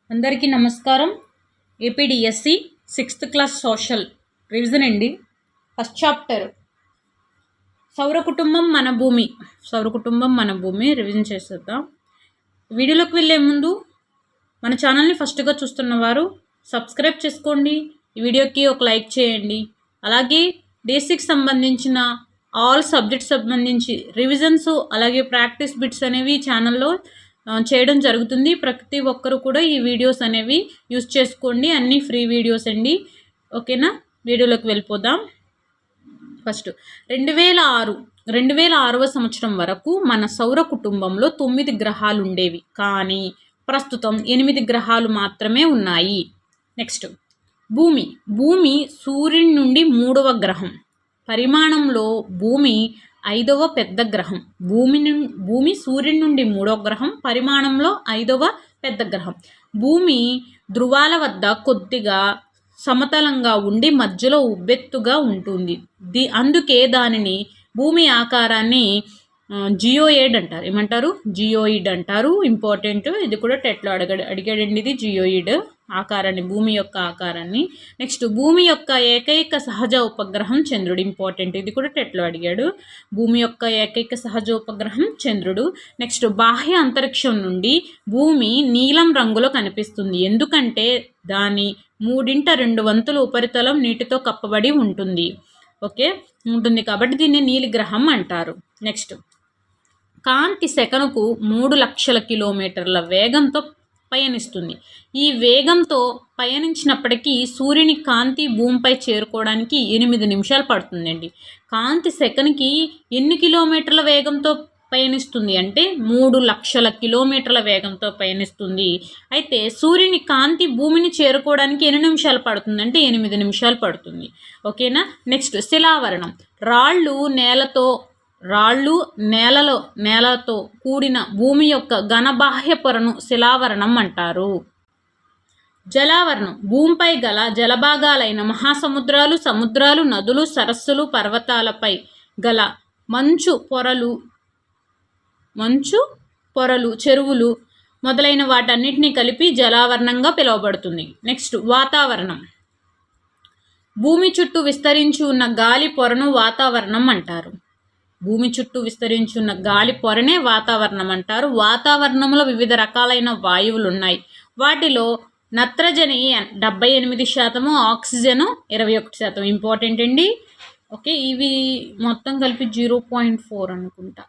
అందరికీ నమస్కారం. APDSC 6th class social revision అండి. ఫస్ట్ చాప్టర్ సౌర కుటుంబం మన భూమి రివిజన్ చేసేద్దాం. వీడియోలోకి వెళ్ళే ముందు మన ఛానల్ని ఫస్ట్గా చూస్తున్న వారు సబ్స్క్రైబ్ చేసుకోండి, ఈ వీడియోకి ఒక లైక్ చేయండి. అలాగే బేసిక్స్ సంబంధించిన ఆల్ సబ్జెక్ట్స్ సంబంధించి రివిజన్స్ అలాగే ప్రాక్టీస్ బిట్స్ అనేవి ఛానల్లో చేయడం జరుగుతుంది. ప్రతి ఒక్కరు కూడా ఈ వీడియోస్ అనేవి యూజ్ చేసుకోండి, అన్నీ ఫ్రీ వీడియోస్ అండి. ఓకేనా, వీడియోలోకి వెళ్ళిపోదాం. ఫస్ట్ 2006వ సంవత్సరం వరకు మన సౌర కుటుంబంలో 9 గ్రహాలు ఉండేవి, కానీ ప్రస్తుతం 8 గ్రహాలు మాత్రమే ఉన్నాయి. నెక్స్ట్ భూమి సూర్యుని నుండి 3వ గ్రహం, పరిమాణంలో భూమి 5వ పెద్ద గ్రహం. భూమి సూర్యుని నుండి 3వ గ్రహం, పరిమాణంలో 5వ పెద్ద గ్రహం. భూమి ధృవాల వద్ద కొద్దిగా సమతలంగా ఉండి మధ్యలో ఉబ్బెత్తుగా ఉంటుంది. అందుకే దానిని భూమి ఆకారాన్ని జియోయిడ్ అంటారు. ఏమంటారు? జియోయిడ్ అంటారు. ఇంపార్టెంట్, ఇది కూడా టెట్లో అడిగాడండి. ఇది జియోయిడ్ ఆకారాన్ని, భూమి యొక్క ఆకారాన్ని. నెక్స్ట్ భూమి యొక్క ఏకైక సహజ ఉపగ్రహం చంద్రుడు. ఇంపార్టెంట్, ఇది కూడా టెట్లో అడిగాడు. భూమి యొక్క ఏకైక సహజ ఉపగ్రహం చంద్రుడు. నెక్స్ట్ బాహ్య అంతరిక్షం నుండి భూమి నీలం రంగులో కనిపిస్తుంది, ఎందుకంటే దాని 3/2 వంతుల ఉపరితలం నీటితో కప్పబడి ఉంటుంది. కాబట్టి దీన్ని నీలిగ్రహం అంటారు. నెక్స్ట్ కాంతి సెకనుకు 3 లక్షల కిలోమీటర్ల వేగంతో పయనిస్తుంది. ఈ వేగంతో పయనించినప్పటికీ సూర్యుని కాంతి భూమిపై చేరుకోవడానికి 8 నిమిషాలు పడుతుందండి. కాంతి సెకనుకి ఎన్ని కిలోమీటర్ల వేగంతో పయనిస్తుంది అంటే 3 లక్షల కిలోమీటర్ల వేగంతో పయనిస్తుంది. అయితే సూర్యుని కాంతి భూమిని చేరుకోవడానికి ఎన్ని నిమిషాలు పడుతుంది అంటే 8 నిమిషాలు పడుతుంది. ఓకేనా. నెక్స్ట్ శిలావరణం. రాళ్ళు నేలతో కూడిన భూమి యొక్క ఘనబాహ్య పొరను శిలావరణం అంటారు. జలావరణం. భూమిపై గల జలభాగాలైన మహాసముద్రాలు, సముద్రాలు, నదులు, సరస్సులు, పర్వతాలపై గల మంచు పొరలు, చెరువులు మొదలైన వాటన్నిటిని కలిపి జలావరణంగా పిలువబడుతుంది. నెక్స్ట్ వాతావరణం. భూమి చుట్టూ విస్తరించి ఉన్న గాలి పొరను వాతావరణం అంటారు. భూమి చుట్టూ విస్తరించి ఉన్న గాలి పొరనే వాతావరణం అంటారు. వాతావరణంలో వివిధ రకాలైన వాయువులు ఉన్నాయి. వాటిలో నత్రజని 78%, ఆక్సిజన్ 21%. ఇంపార్టెంట్ అండి. ఓకే, ఇవి మొత్తం కలిపి 0.4 అనుకుంటా.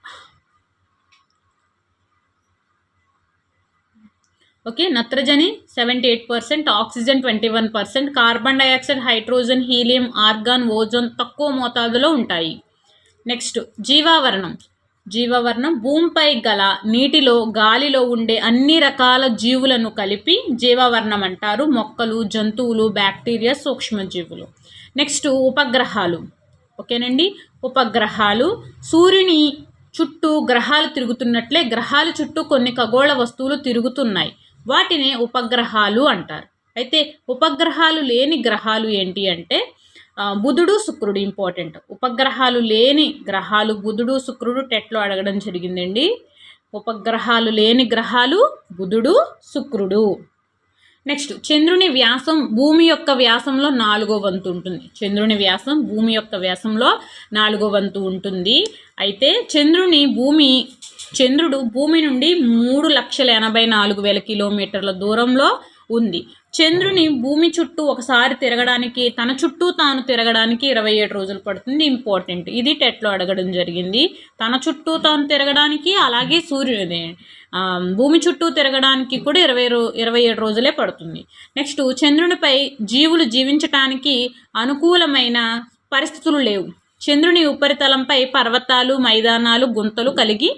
ఓకే, నత్రజని 78%, oxygen 21%, carbon dioxide, hydrogen, helium, organ, ozone తక్కువ మోతాదులో ఉంటాయి. నెక్స్ట్ జీవావరణం. భూమిపై గల నీటిలో, గాలిలో ఉండే అన్ని రకాల జీవులను కలిపి జీవావరణం అంటారు. మొక్కలు, జంతువులు, బ్యాక్టీరియా, సూక్ష్మజీవులు. నెక్స్ట్ ఉపగ్రహాలు. ఓకేనండి, ఉపగ్రహాలు. సూర్యుని చుట్టూ గ్రహాలు తిరుగుతున్నట్లే గ్రహాల చుట్టూ కొన్ని ఖగోళ వస్తువులు తిరుగుతున్నాయి, వాటినే ఉపగ్రహాలు అంటారు. అయితే ఉపగ్రహాలు లేని గ్రహాలు ఏంటి అంటే బుధుడు, శుక్రుడు. ఇంపార్టెంట్, ఉపగ్రహాలు లేని గ్రహాలు బుధుడు, శుక్రుడు టెట్లో అడగడం జరిగిందండి. ఉపగ్రహాలు లేని గ్రహాలు బుధుడు, శుక్రుడు. నెక్స్ట్ చంద్రుని వ్యాసం భూమి యొక్క వ్యాసంలో 4వ వంతు ఉంటుంది. చంద్రుని వ్యాసం భూమి యొక్క వ్యాసంలో 4వ వంతు ఉంటుంది. అయితే చంద్రుడు భూమి నుండి 3,84,000 కిలోమీటర్ల దూరంలో ఉంది. చంద్రుని భూమి చుట్టూ ఒకసారి తిరగడానికి, తన చుట్టూ తాను తిరగడానికి 27 రోజులు పడుతుంది. ఇంపార్టెంట్, ఇది టెట్లో అడగడం జరిగింది. తన చుట్టూ తాను తిరగడానికి, అలాగే భూమి చుట్టూ తిరగడానికి కూడా 27 రోజులే పడుతుంది. నెక్స్ట్ చంద్రునిపై జీవులు జీవించటానికి అనుకూలమైన పరిస్థితులు లేవు. చంద్రుని ఉపరితలంపై పర్వతాలు, మైదానాలు, గుంతలు కలిగి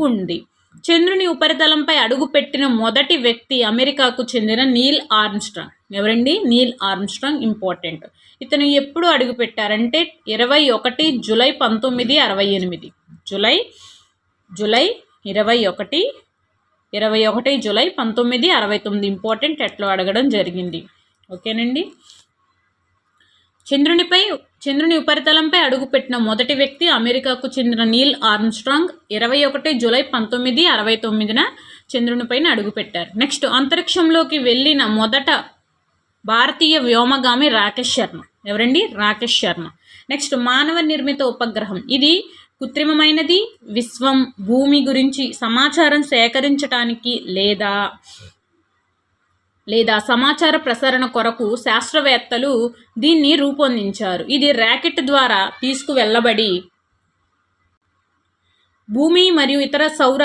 ఉంది. చంద్రుని ఉపరితలంపై అడుగుపెట్టిన మొదటి వ్యక్తి అమెరికాకు చెందిన నీల్ ఆర్మ్స్ట్రాంగ్. ఎవరండి? నీల్ ఆర్మ్స్ట్రాంగ్. ఇంపార్టెంట్, ఇతను ఎప్పుడు అడుగు పెట్టారంటే 21 జూలై 1968. July 21 July 1969. ఇంపార్టెంట్, ఎట్లా అడగడం జరిగింది. ఓకేనండి. చంద్రుని ఉపరితలంపై అడుగుపెట్టిన మొదటి వ్యక్తి అమెరికాకు చెందిన నీల్ ఆర్మ్స్ట్రాంగ్ 21 జూలై 1969 చంద్రునిపైన అడుగుపెట్టారు. నెక్స్ట్ అంతరిక్షంలోకి వెళ్ళిన మొదట భారతీయ వ్యోమగామి రాకేష్ శర్మ. ఎవరండి? రాకేష్ శర్మ. నెక్స్ట్ మానవ నిర్మిత ఉపగ్రహం. ఇది కృత్రిమమైనది. విశ్వం, భూమి గురించి సమాచారం సేకరించడానికి లేదా సమాచార ప్రసరణ కొరకు శాస్త్రవేత్తలు దీన్ని రూపొందించారు. ఇది రాకెట్ ద్వారా తీసుకువెళ్ళబడి భూమి మరియు ఇతర సౌర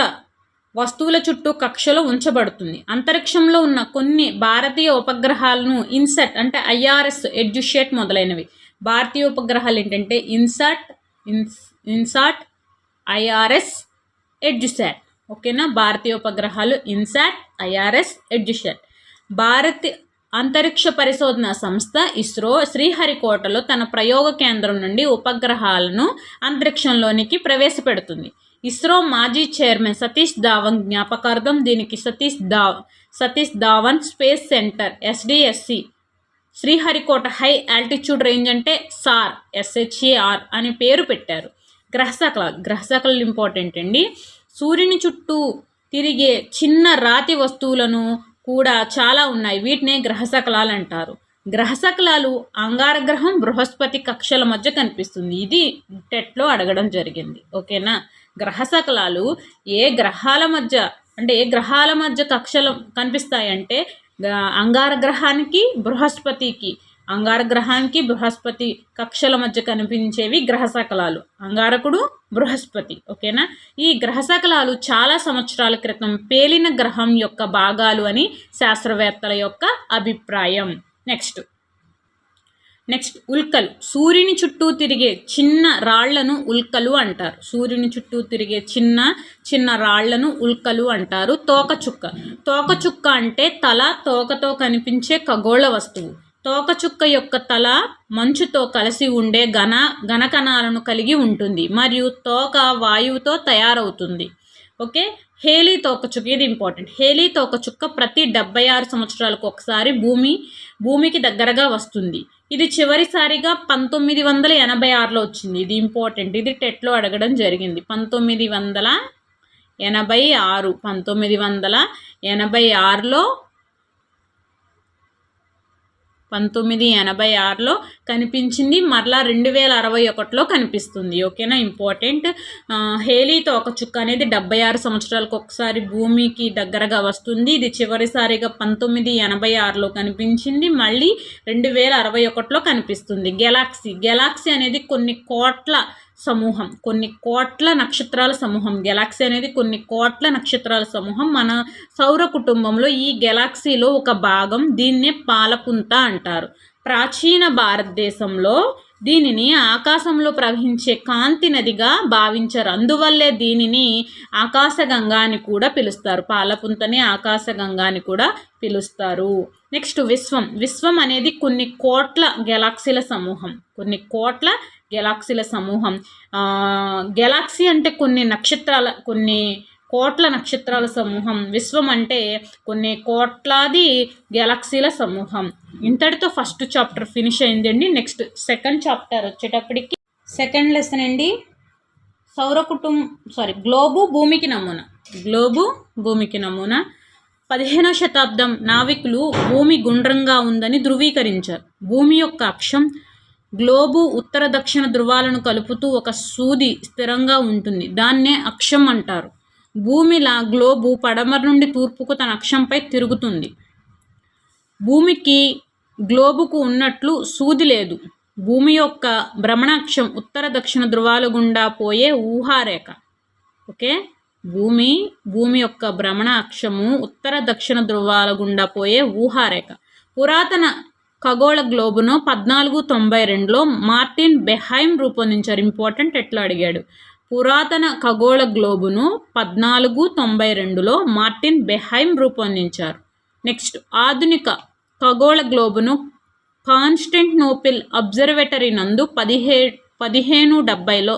వస్తువుల చుట్టూ కక్షలో ఉంచబడుతుంది. అంతరిక్షంలో ఉన్న కొన్ని భారతీయ ఉపగ్రహాలను ఇన్సాట్ అంటే IRS, ఎడ్యుసేట్ మొదలైనవి. భారతీయ ఉపగ్రహాలు ఏంటంటే ఇన్సాట్, IRS, ఎడ్యుసాట్. ఓకేనా? భారతీయ ఉపగ్రహాలు ఇన్సాట్, IRS, ఎడ్యుసాట్. భారత అంతరిక్ష పరిశోధన సంస్థ ఇస్రో శ్రీహరికోటలో తన ప్రయోగ కేంద్రం నుండి ఉపగ్రహాలను అంతరిక్షంలోనికి ప్రవేశపెడుతుంది. ఇస్రో మాజీ చైర్మన్ సతీష్ ధావన్ జ్ఞాపకార్థం దీనికి Satish Dhawan space centre SDSC Sriharikota high altitude range అంటే SHAR అని పేరు పెట్టారు. గ్రహశకలాలు ఇంపార్టెంట్ అండి. సూర్యుని చుట్టూ తిరిగే చిన్న రాతి వస్తువులను కూడా చాలా ఉన్నాయి. వీటినే గ్రహశకలాలు అంటారు. గ్రహశకలాలు అంగారగ్రహం, బృహస్పతి కక్షల మధ్య కనిపిస్తుంది. ఇది టెట్లో అడగడం జరిగింది. ఓకేనా? గ్రహశకలాలు ఏ గ్రహాల మధ్య కక్షలు కనిపిస్తాయంటే అంగారగ్రహానికి బృహస్పతి కక్షల మధ్య కనిపించేవి గ్రహశకలాలు. అంగారకుడు, బృహస్పతి. ఓకేనా? ఈ గ్రహశకలాలు చాలా సంవత్సరాల క్రితం పేలిన గ్రహం యొక్క భాగాలు అని శాస్త్రవేత్తల యొక్క అభిప్రాయం. నెక్స్ట్ ఉల్కలు. సూర్యుని చుట్టూ తిరిగే చిన్న రాళ్లను ఉల్కలు అంటారు. సూర్యుని చుట్టూ తిరిగే చిన్న రాళ్లను ఉల్కలు అంటారు. తోకచుక్క అంటే తల, తోకతో కనిపించే ఖగోళ వస్తువు. తోకచుక్క యొక్క తల మంచుతో కలిసి ఉండే ఘనకణాలను కలిగి ఉంటుంది మరియు తోక వాయువుతో తయారవుతుంది. ఓకే? హేలీ తోకచుక్క. ఇది ఇంపార్టెంట్. హేలీ తోకచుక్క ప్రతి 76 సంవత్సరాలకు ఒకసారి భూమికి దగ్గరగా వస్తుంది. ఇది చివరిసారిగా 1986లో వచ్చింది. ఇది ఇంపార్టెంట్. ఇది టెట్లో అడగడం జరిగింది. 1986లో కనిపించింది. మరలా 2061లో కనిపిస్తుంది. ఓకేనా? ఇంపార్టెంట్. హేలీ తోకచుక్క అనేది 76 సంవత్సరాలకు ఒకసారి భూమికి దగ్గరగా వస్తుంది. ఇది చివరిసారిగా 1986లో కనిపించింది. మళ్ళీ 2061లో కనిపిస్తుంది. గెలాక్సీ అనేది కొన్ని కోట్ల నక్షత్రాల సమూహం. గెలాక్సీ అనేది కొన్ని కోట్ల నక్షత్రాల సమూహం. మన సౌర కుటుంబంలో ఈ గెలాక్సీలో ఒక భాగం. దీన్నే పాలపుంత అంటారు. ప్రాచీన భారతదేశంలో దీనిని ఆకాశంలో ప్రవహించే కాంతి నదిగా భావించారు. అందువల్లే దీనిని ఆకాశగంగా అని కూడా పిలుస్తారు. పాలపుంతని ఆకాశగంగా అని కూడా పిలుస్తారు. నెక్స్ట్ విశ్వం అనేది కొన్ని కోట్ల గెలాక్సీల సమూహం. గెలాక్సీ అంటే కొన్ని కోట్ల నక్షత్రాల సమూహం. విశ్వం అంటే కొన్ని కోట్లాది గెలాక్సీల సమూహం. ఇంతటితో ఫస్ట్ చాప్టర్ ఫినిష్ అయిందండి. నెక్స్ట్ సెకండ్ చాప్టర్ వచ్చేటప్పటికి సెకండ్ లెసన్ అండి. గ్లోబు భూమికి నమూనా. 15వ శతాబ్దం నావికులు భూమి గుండ్రంగా ఉందని ధృవీకరించారు. భూమి యొక్క అక్షం గ్లోబు ఉత్తర దక్షిణ ధృవాలను కలుపుతూ ఒక సూది స్థిరంగా ఉంటుంది. దాన్నే అక్షం అంటారు. భూమిలా గ్లోబు పడమర నుండి తూర్పుకు తన అక్షంపై తిరుగుతుంది. భూమికి గ్లోబుకు ఉన్నట్లు సూది లేదు. భూమి యొక్క భ్రమణాక్షం ఉత్తర దక్షిణ ధృవాల గుండా పోయే ఊహారేఖ. ఓకే? భూమి యొక్క భ్రమణ అక్షము ఉత్తర దక్షిణ ధృవాల గుండా పోయే ఊహారేఖ. పురాతన ఖగోళ గ్లోబును 1492లో మార్టిన్ బెహైమ్ రూపొందించారు. ఇంపార్టెంట్. ఎట్లా అడిగాడు? పురాతన ఖగోళ గ్లోబును 1492లో మార్టిన్ బెహైమ్ రూపొందించారు. నెక్స్ట్ ఆధునిక ఖగోళ గ్లోబును కాన్స్టాంటినోపిల్ అబ్జర్వేటరీ నందు 1570లో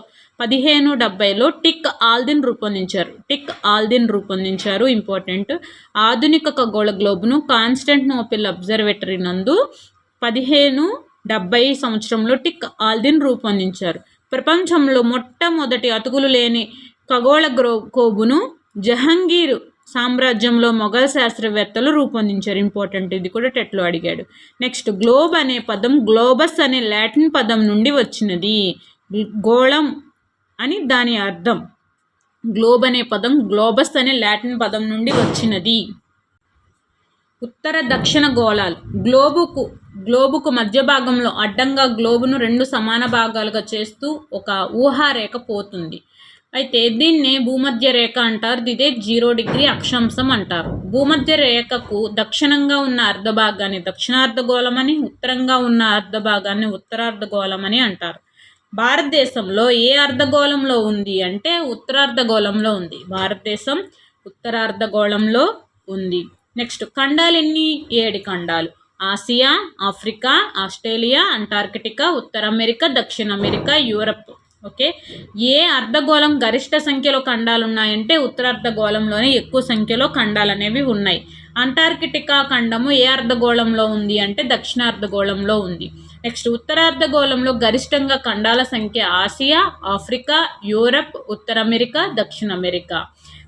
టిక్ ఆల్దిన్ రూపొందించారు. ఇంపార్టెంట్. ఆధునిక ఖగోళ గ్లోబును కాన్స్టాంటినోపిల్ అబ్జర్వేటరీ నందు 1570 సంవత్సరంలో టిక్ ఆల్దిన్ రూపొందించారు. ప్రపంచంలో మొట్టమొదటి అతుకులు లేని ఖగోళ గ్లోబును జహంగీర్ సామ్రాజ్యంలో మొఘల్ శాస్త్రవేత్తలు రూపొందించారు. ఇంపార్టెంట్, ఇది కూడా టెట్లో అడిగాడు. నెక్స్ట్, గ్లోబ్ అనే పదం గ్లోబస్ అనే లాటిన్ పదం నుండి వచ్చినది. గోళం అని దాని అర్థం. గ్లోబ్ అనే పదం గ్లోబస్ అనే లాటిన్ పదం నుండి వచ్చినది. ఉత్తర దక్షిణ గోళాలు. గ్లోబుకు మధ్య భాగంలో అడ్డంగా గ్లోబును 2 సమాన భాగాలుగా చేస్తూ ఒక ఊహారేఖ పోతుంది. అయితే దీన్నే భూమధ్య రేఖ అంటారు. ఇదే 0 డిగ్రీ అక్షాంశం అంటారు. భూమధ్య రేఖకు దక్షిణంగా ఉన్న అర్ధభాగాన్ని దక్షిణార్ధగోళం అని, ఉత్తరంగా ఉన్న అర్ధభాగాన్ని ఉత్తరార్ధగోళం అని అంటారు. భారతదేశంలో ఏ అర్ధగోళంలో ఉంది అంటే ఉత్తరార్ధగోళంలో ఉంది. భారతదేశం ఉత్తరార్ధగోళంలో ఉంది. నెక్స్ట్, ఖండాలు ఎన్ని? 7 ఖండాలు. ఆసియా, ఆఫ్రికా, ఆస్ట్రేలియా, అంటార్కిటికా, ఉత్తర అమెరికా, దక్షిణ అమెరికా, యూరప్. ఓకే, ఏ అర్ధగోళం గరిష్ట సంఖ్యలో ఖండాలు ఉన్నాయంటే ఉత్తరార్ధగోళంలోనే ఎక్కువ సంఖ్యలో ఖండాలు అనేవి ఉన్నాయి. అంటార్కిటికా ఖండము ఏ అర్ధగోళంలో ఉంది అంటే దక్షిణార్ధగోళంలో ఉంది. నెక్స్ట్, ఉత్తరార్ధగోళంలో గరిష్టంగా ఖండాల సంఖ్య ఆసియా, ఆఫ్రికా, యూరప్, ఉత్తర అమెరికా, దక్షిణ అమెరికా.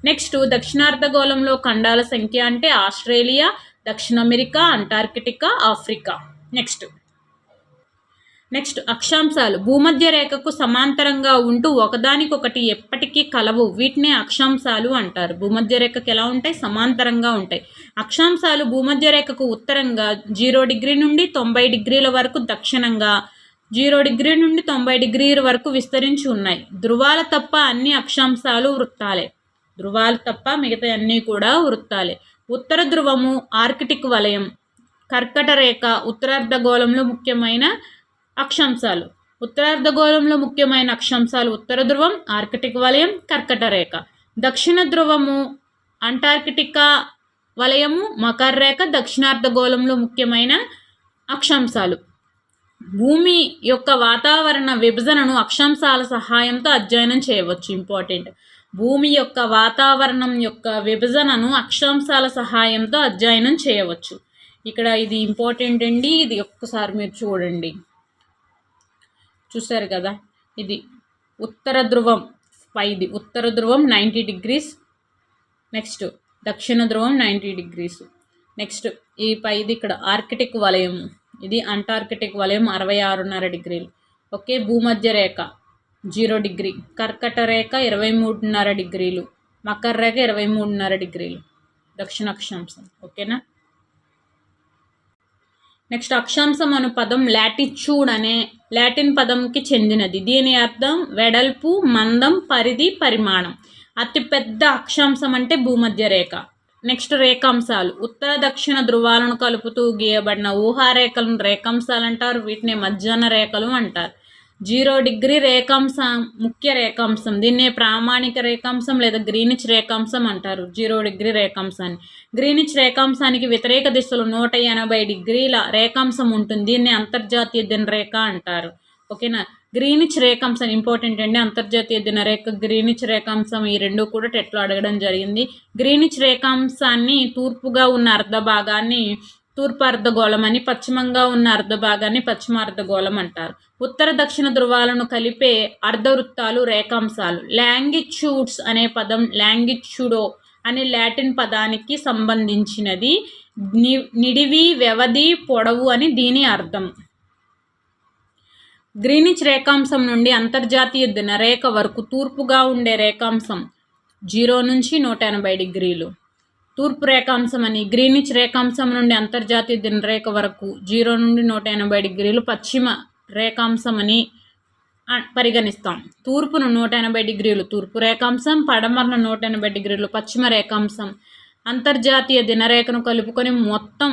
నెక్స్ట్, దక్షిణార్ధగోళంలో ఖండాల సంఖ్య అంటే ఆస్ట్రేలియా, దక్షిణ అమెరికా, అంటార్కిటికా, ఆఫ్రికా. నెక్స్ట్ అక్షాంశాలు. భూమధ్య రేఖకు సమాంతరంగా ఉంటూ ఒకదానికొకటి ఎప్పటికీ కలవు. వీటినే అక్షాంశాలు అంటారు. భూమధ్య రేఖకు ఎలా ఉంటాయి? సమాంతరంగా ఉంటాయి. అక్షాంశాలు భూమధ్య రేఖకు ఉత్తరంగా 0 డిగ్రీ నుండి 90 డిగ్రీల వరకు, దక్షిణంగా 0 డిగ్రీ నుండి 90 డిగ్రీల వరకు విస్తరించి ఉన్నాయి. ధృవాలు తప్ప అన్ని అక్షాంశాలు వృత్తాలే. ధృవాలు తప్ప మిగతా అన్నీ కూడా వృత్తాలే. ఉత్తర ధ్రువము ఆర్కిటిక్ వలయం, కర్కట రేఖ ఉత్తరార్ధగోళంలో ముఖ్యమైన అక్షాంశాలు. ఉత్తరార్ధగోళంలో ముఖ్యమైన అక్షాంశాలు ఉత్తర ధ్రువం, ఆర్కిటిక్ వలయం, కర్కట రేఖ. దక్షిణ ధ్రువము అంటార్కిటికా వలయము, మకర రేఖ దక్షిణార్ధగోళంలో ముఖ్యమైన అక్షాంశాలు. భూమి యొక్క వాతావరణ విభజనను అక్షాంశాల సహాయంతో అధ్యయనం చేయవచ్చు. ఇంపార్టెంట్, భూమి యొక్క వాతావరణం యొక్క విభజనను అక్షాంశాల సహాయంతో అధ్యయనం చేయవచ్చు. ఇక్కడ ఇది ఇంపార్టెంట్ అండి. ఇది ఒక్కసారి మీరు చూడండి. చూసారు కదా, ఇది ఉత్తర ధ్రువం పైది. ఉత్తర ధ్రువం 90 డిగ్రీస్. నెక్స్ట్ దక్షిణ ధ్రువం 90 డిగ్రీస్. నెక్స్ట్ ఈ పైది ఇక్కడ ఆర్కిటిక్ వలయం, ఇది అంటార్కిటిక్ వలయం 66.5 డిగ్రీలు. ఓకే, భూమధ్య రేఖ 0 డిగ్రీ, కర్కట రేఖ 23.5 డిగ్రీలు, మకర రేఖ 23.5 డిగ్రీలు దక్షిణ అక్షాంశం. ఓకేనా. నెక్స్ట్, అక్షాంశం అను పదం లాటిట్యూడ్ అనే లాటిన్ పదంకి చెందినది. దీని అర్థం వెడల్పు, మందం, పరిధి, పరిమాణం. అతిపెద్ద అక్షాంశం అంటే భూమధ్య రేఖ. నెక్స్ట్, రేఖాంశాలు. ఉత్తర దక్షిణ ధృవాలను కలుపుతూ గీయబడిన ఊహారేఖలను రేఖాంశాలు అంటారు. వీటిని మధ్యాహ్న రేఖలు అంటారు. 0 డిగ్రీ రేఖాంశం ముఖ్య రేఖాంశం. దీన్నే ప్రామాణిక రేఖాంశం లేదా గ్రీనిచ్ రేఖాంశం అంటారు. 0 డిగ్రీ రేఖాంశాన్ని. గ్రీనిచ్ రేఖాంశానికి వ్యతిరేక దిశలో 180 డిగ్రీల రేఖాంశం ఉంటుంది. దీన్ని అంతర్జాతీయ దినరేఖ అంటారు. ఓకేనా. గ్రీనిచ్ రేఖాంశం ఇంపార్టెంట్ అండి. అంతర్జాతీయ దినరేఖ, గ్రీనిచ్ రేఖాంశం ఈ రెండు కూడా టెట్లో అడగడం జరిగింది. గ్రీనిచ్ రేఖాంశాన్ని తూర్పుగా ఉన్న అర్ధభాగాన్ని తూర్పు అర్ధగోళం అని, పశ్చిమంగా ఉన్న అర్ధభాగాన్ని పశ్చిమ అర్ధగోళం అంటారు. ఉత్తర దక్షిణ ధృవాలను కలిపే అర్ధవృత్తాలు రేఖాంశాలు. లాంగిట్యూడ్స్ అనే పదం లాంగిట్యూడో అనే లాటిన్ పదానికి సంబంధించినది. నిడివి, వ్యవధి, పొడవు అని దీని అర్థం. గ్రీనిచ్ రేఖాంశం నుండి అంతర్జాతీయ దినరేఖ వరకు తూర్పుగా ఉండే రేఖాంశం 0 నుంచి 180 డిగ్రీలు. తూర్పు రేఖాంశం అని. గ్రీనిచ్ రేఖాంశం నుండి అంతర్జాతీయ దినరేఖ వరకు 0 నుండి 180 డిగ్రీలు పశ్చిమ రేఖాంశం అని పరిగణిస్తాం. తూర్పును 180 డిగ్రీలు తూర్పు రేఖాంశం, పడమరను 180 డిగ్రీలు పశ్చిమ రేఖాంశం. అంతర్జాతీయ దినరేఖను కలుపుకొని మొత్తం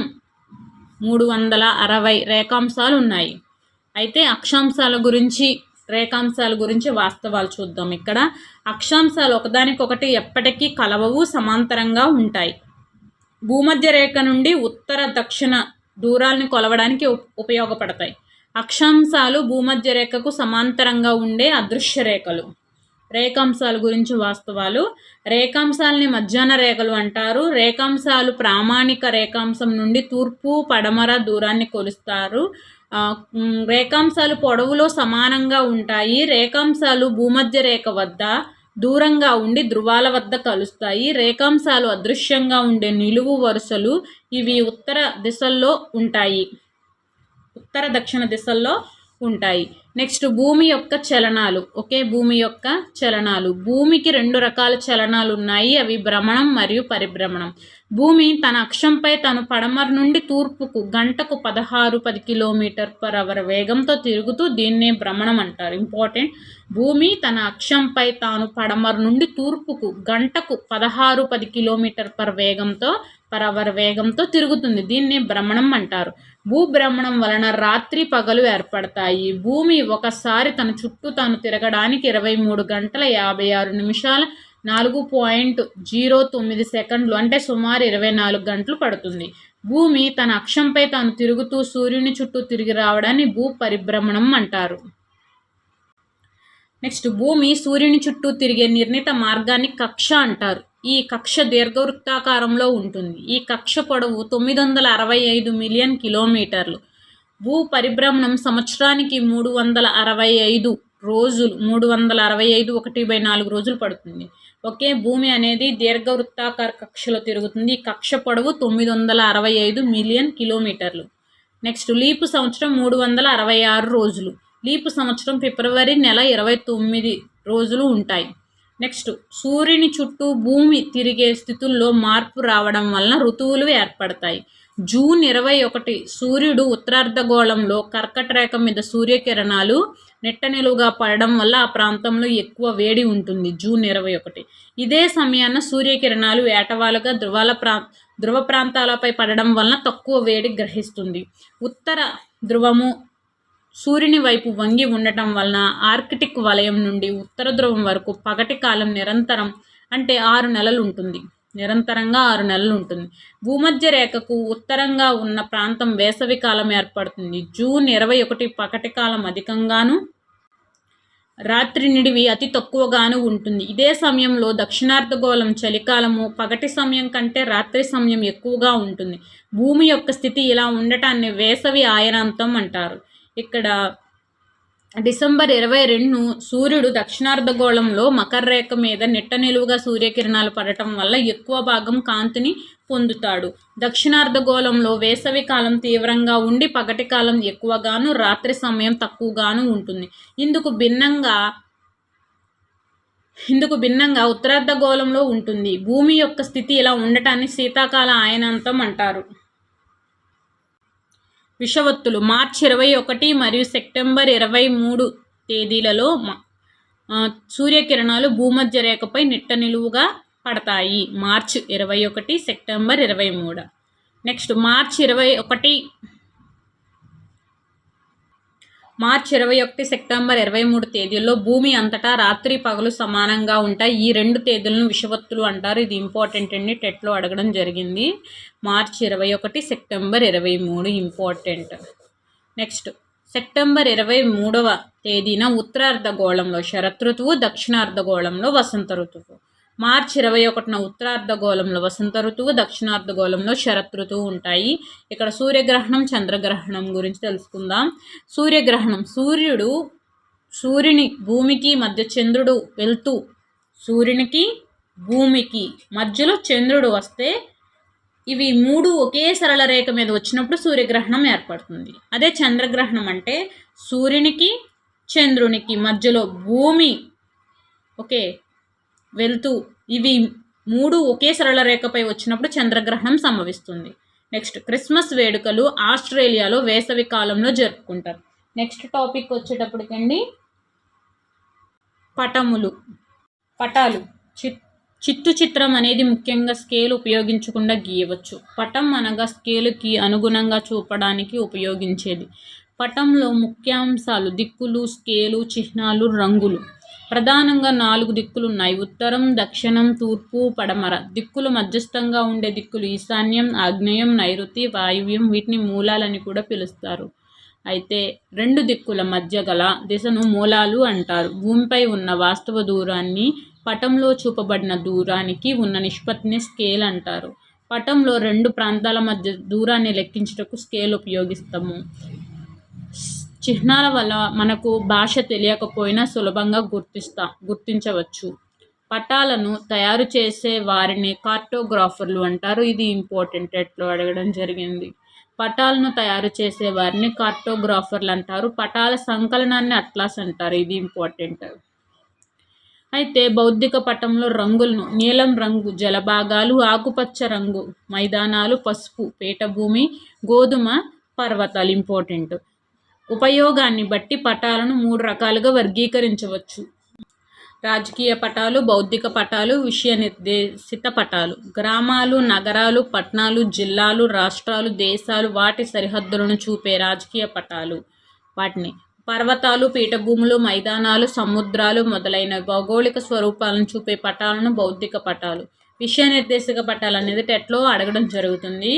360 రేఖాంశాలు ఉన్నాయి. అయితే అక్షాంశాల గురించి, రేఖాంశాల గురించి వాస్తవాలు చూద్దాం. ఇక్కడ అక్షాంశాలు ఒకదానికొకటి ఎప్పటికీ కలవవు, సమాంతరంగా ఉంటాయి. భూమధ్య రేఖ నుండి ఉత్తర దక్షిణ దూరాలను కొలవడానికి ఉపయోగపడతాయి. అక్షాంశాలు భూమధ్య రేఖకు సమాంతరంగా ఉండే అదృశ్య రేఖలు. రేఖాంశాల గురించి వాస్తవాలు. రేఖాంశాలని మధ్యాహ్న రేఖలు అంటారు. రేఖాంశాలు ప్రామాణిక రేఖాంశం నుండి తూర్పు, పడమర దూరాన్ని కొలుస్తారు. రేఖాంశాలు పొడవులో సమానంగా ఉంటాయి. రేఖాంశాలు భూమధ్య రేఖ వద్ద దూరంగా ఉండి ధృవాల వద్ద కలుస్తాయి. రేఖాంశాలు అదృశ్యంగా ఉండే నిలువు వరుసలు ఇవి ఉత్తర దిశల్లో ఉంటాయి, ఉత్తర దక్షిణ దిశల్లో ఉంటాయి. నెక్స్ట్ భూమి యొక్క చలనాలు. భూమి యొక్క చలనాలు. భూమికి 2 రకాల చలనాలు ఉన్నాయి. అవి భ్రమణం మరియు పరిభ్రమణం. భూమి తన అక్షంపై తను పడమర నుండి తూర్పుకు గంటకు 16-10 km/h వేగంతో తిరుగుతూ దీన్నే భ్రమణం అంటారు. ఇంపార్టెంట్. భూమి తన అక్షంపై తాను పడమర నుండి తూర్పుకు గంటకు 16-10 km/h వేగంతో తిరుగుతుంది. దీన్నే భ్రమణం అంటారు. భూభ్రమణం వలన రాత్రి పగలు ఏర్పడతాయి. భూమి ఒకసారి తన చుట్టూ తాను తిరగడానికి 23 గంటల 56 నిమిషాల 4.09 సెకండ్లు అంటే సుమారు 24 గంటలు పడుతుంది. భూమి తన అక్షంపై తాను తిరుగుతూ సూర్యుని చుట్టూ తిరిగి రావడాన్ని భూ పరిభ్రమణం అంటారు. నెక్స్ట్ భూమి సూర్యుని చుట్టూ తిరిగే నిర్ణీత మార్గాన్ని కక్ష అంటారు. ఈ కక్ష దీర్ఘవృత్తాకారంలో ఉంటుంది. ఈ కక్ష పొడవు 965 మిలియన్ కిలోమీటర్లు. భూ పరిభ్రమణం సంవత్సరానికి 365 రోజులు, 365 1/4 రోజులు పడుతుంది. భూమి అనేది దీర్ఘవృత్తాకార కక్షలో తిరుగుతుంది. ఈ కక్ష పొడవు 965 మిలియన్ కిలోమీటర్లు. నెక్స్ట్ లీపు సంవత్సరం 366 రోజులు. లీపు సంవత్సరం ఫిబ్రవరి నెల 29 రోజులు ఉంటాయి. నెక్స్ట్ సూర్యుని చుట్టూ భూమి తిరిగే స్థితుల్లో మార్పు రావడం వలన ఋతువులు ఏర్పడతాయి. జూన్ 21 సూర్యుడు ఉత్తరార్ధగోళంలో కర్కట రేఖ మీద సూర్యకిరణాలు నెట్ట నిలువుగా పడడం వల్ల ఆ ప్రాంతంలో ఎక్కువ వేడి ఉంటుంది. జూన్ 21. ఇదే సమయాన సూర్యకిరణాలు ఏటవాలుగా ధ్రువ ప్రాంతాలపై పడడం వలన తక్కువ వేడి గ్రహిస్తుంది. ఉత్తర ధ్రువము సూర్యుని వైపు వంగి ఉండటం వలన ఆర్కిటిక్ వలయం నుండి ఉత్తర ధ్రువం వరకు పగటి కాలం నిరంతరం అంటే 6 నెలలు ఉంటుంది. నిరంతరంగా 6 నెలలు ఉంటుంది. భూమధ్య రేఖకు ఉత్తరంగా ఉన్న ప్రాంతం వేసవి కాలం ఏర్పడుతుంది. జూన్ 21 పగటి కాలం అధికంగాను రాత్రి నిడివి అతి తక్కువగాను ఉంటుంది. ఇదే సమయంలో దక్షిణార్ధగోళం చలికాలము పగటి సమయం కంటే రాత్రి సమయం ఎక్కువగా ఉంటుంది. భూమి యొక్క స్థితి ఇలా ఉండటాన్ని వేసవి అయనాంతం అంటారు. ఇక్కడ డిసెంబర్ 22 సూర్యుడు దక్షిణార్ధగోళంలో మకర రేఖ మీద నిట్ట నిలువుగా సూర్యకిరణాలు పడటం వల్ల ఎక్కువ భాగం కాంతిని పొందుతాడు. దక్షిణార్ధగోళంలో వేసవి కాలం తీవ్రంగా ఉండి పగటి కాలం ఎక్కువగాను రాత్రి సమయం తక్కువగాను ఉంటుంది. ఇందుకు భిన్నంగా ఉత్తరార్ధగోళంలో ఉంటుంది. భూమి యొక్క స్థితి ఇలా ఉండటాన్ని శీతాకాల అయనాంతం అంటారు. విషవత్తులు. మార్చి 21 మరియు సెప్టెంబర్ 23 తేదీలలో సూర్యకిరణాలు భూమధ్య రేఖపై నిట్ట నిలువుగా పడతాయి. మార్చి 21, సెప్టెంబర్ 23. నెక్స్ట్ మార్చి 21, సెప్టెంబర్ 23 తేదీల్లో భూమి అంతటా రాత్రి పగలు సమానంగా ఉంటాయి. ఈ 2 తేదీలను విషవత్తులు అంటారు. ఇది ఇంపార్టెంట్ అండి, టెట్లో అడగడం జరిగింది. మార్చి 21, సెప్టెంబర్ 23 ఇంపార్టెంట్. నెక్స్ట్ సెప్టెంబర్ 23వ తేదీన ఉత్తరార్ధగోళంలో శరతృతువు, దక్షిణార్ధగోళంలో వసంత ఋతువు. మార్చి 21న ఉత్తరార్ధగోళంలో వసంత ఋతువు, దక్షిణార్ధగోళంలో శరతృతువు ఉంటాయి. ఇక్కడ సూర్యగ్రహణం, చంద్రగ్రహణం గురించి తెలుసుకుందాం. సూర్యగ్రహణం. సూర్యుని భూమికి మధ్య చంద్రుడు వెళ్తూ సూర్యునికి భూమికి మధ్యలో చంద్రుడు వస్తే ఇవి 3 ఒకే సరళ రేఖ మీద వచ్చినప్పుడు సూర్యగ్రహణం ఏర్పడుతుంది. అదే చంద్రగ్రహణం అంటే సూర్యునికి చంద్రునికి మధ్యలో భూమి వెళ్తూ ఇవి 3 ఒకే సరళ రేఖపై వచ్చినప్పుడు చంద్రగ్రహణం సంభవిస్తుంది. నెక్స్ట్ క్రిస్మస్ వేడుకలు ఆస్ట్రేలియాలో వేసవి కాలంలో జరుపుకుంటారు. నెక్స్ట్ టాపిక్ వచ్చేటప్పటికండి పటాలు. చిత్తు చిత్రం అనేది ముఖ్యంగా స్కేల్ ఉపయోగించకుండా గీయవచ్చు. పటం అనగా స్కేలుకి అనుగుణంగా చూపడానికి ఉపయోగించేది. పటంలో ముఖ్యాంశాలు దిక్కులు, స్కేలు, చిహ్నాలు, రంగులు. ప్రధానంగా 4 దిక్కులు ఉన్నాయి. ఉత్తరం, దక్షిణం, తూర్పు, పడమర. దిక్కులు మధ్యస్థంగా ఉండే దిక్కులు ఈశాన్యం, ఆగ్నేయం, నైరుతి, వాయువ్యం. వీటిని మూలాలని కూడా పిలుస్తారు. అయితే 2 దిక్కుల మధ్య గల దిశను మూలాలు అంటారు. భూమిపై ఉన్న వాస్తవ దూరాన్ని పటంలో చూపబడిన దూరానికి ఉన్న నిష్పత్తిని స్కేల్ అంటారు. పటంలో 2 ప్రాంతాల మధ్య దూరాన్ని లెక్కించుటకు స్కేల్ ఉపయోగిస్తాము. చిహ్నాల వల్ల మనకు భాష తెలియకపోయినా సులభంగా గుర్తించవచ్చు. పటాలను తయారు చేసే వారిని కార్టోగ్రాఫర్లు అంటారు. ఇది ఇంపార్టెంట్, ఎట్లో అడగడం జరిగింది. పటాలను తయారు చేసే వారిని కార్టోగ్రాఫర్లు అంటారు. పటాల సంకలనాన్ని అట్లాస్ అంటారు. ఇది ఇంపార్టెంట్. అయితే భౌతిక పటంలో రంగులను నీలం రంగు జలభాగాలు, ఆకుపచ్చ రంగు మైదానాలు, పసుపు పీఠభూమి, గోధుమ పర్వతాలు ఇంపార్టెంట్. ఉపయోగాన్ని బట్టి పటాలను 3 రకాలుగా వర్గీకరించవచ్చు. రాజకీయ పటాలు, బౌద్ధిక పటాలు, విషయ నిర్దేశిత పటాలు. గ్రామాలు, నగరాలు, పట్టణాలు, జిల్లాలు, రాష్ట్రాలు, దేశాలు, వాటి సరిహద్దులను చూపే రాజకీయ పటాలు. వాటిని పర్వతాలు, పీఠభూములు, మైదానాలు, సముద్రాలు మొదలైన భౌగోళిక స్వరూపాలను చూపే పటాలను బౌద్ధిక పటాలు. విషయ నిర్దేశక పటాలు అనేది టెట్లో అడగడం జరుగుతుంది.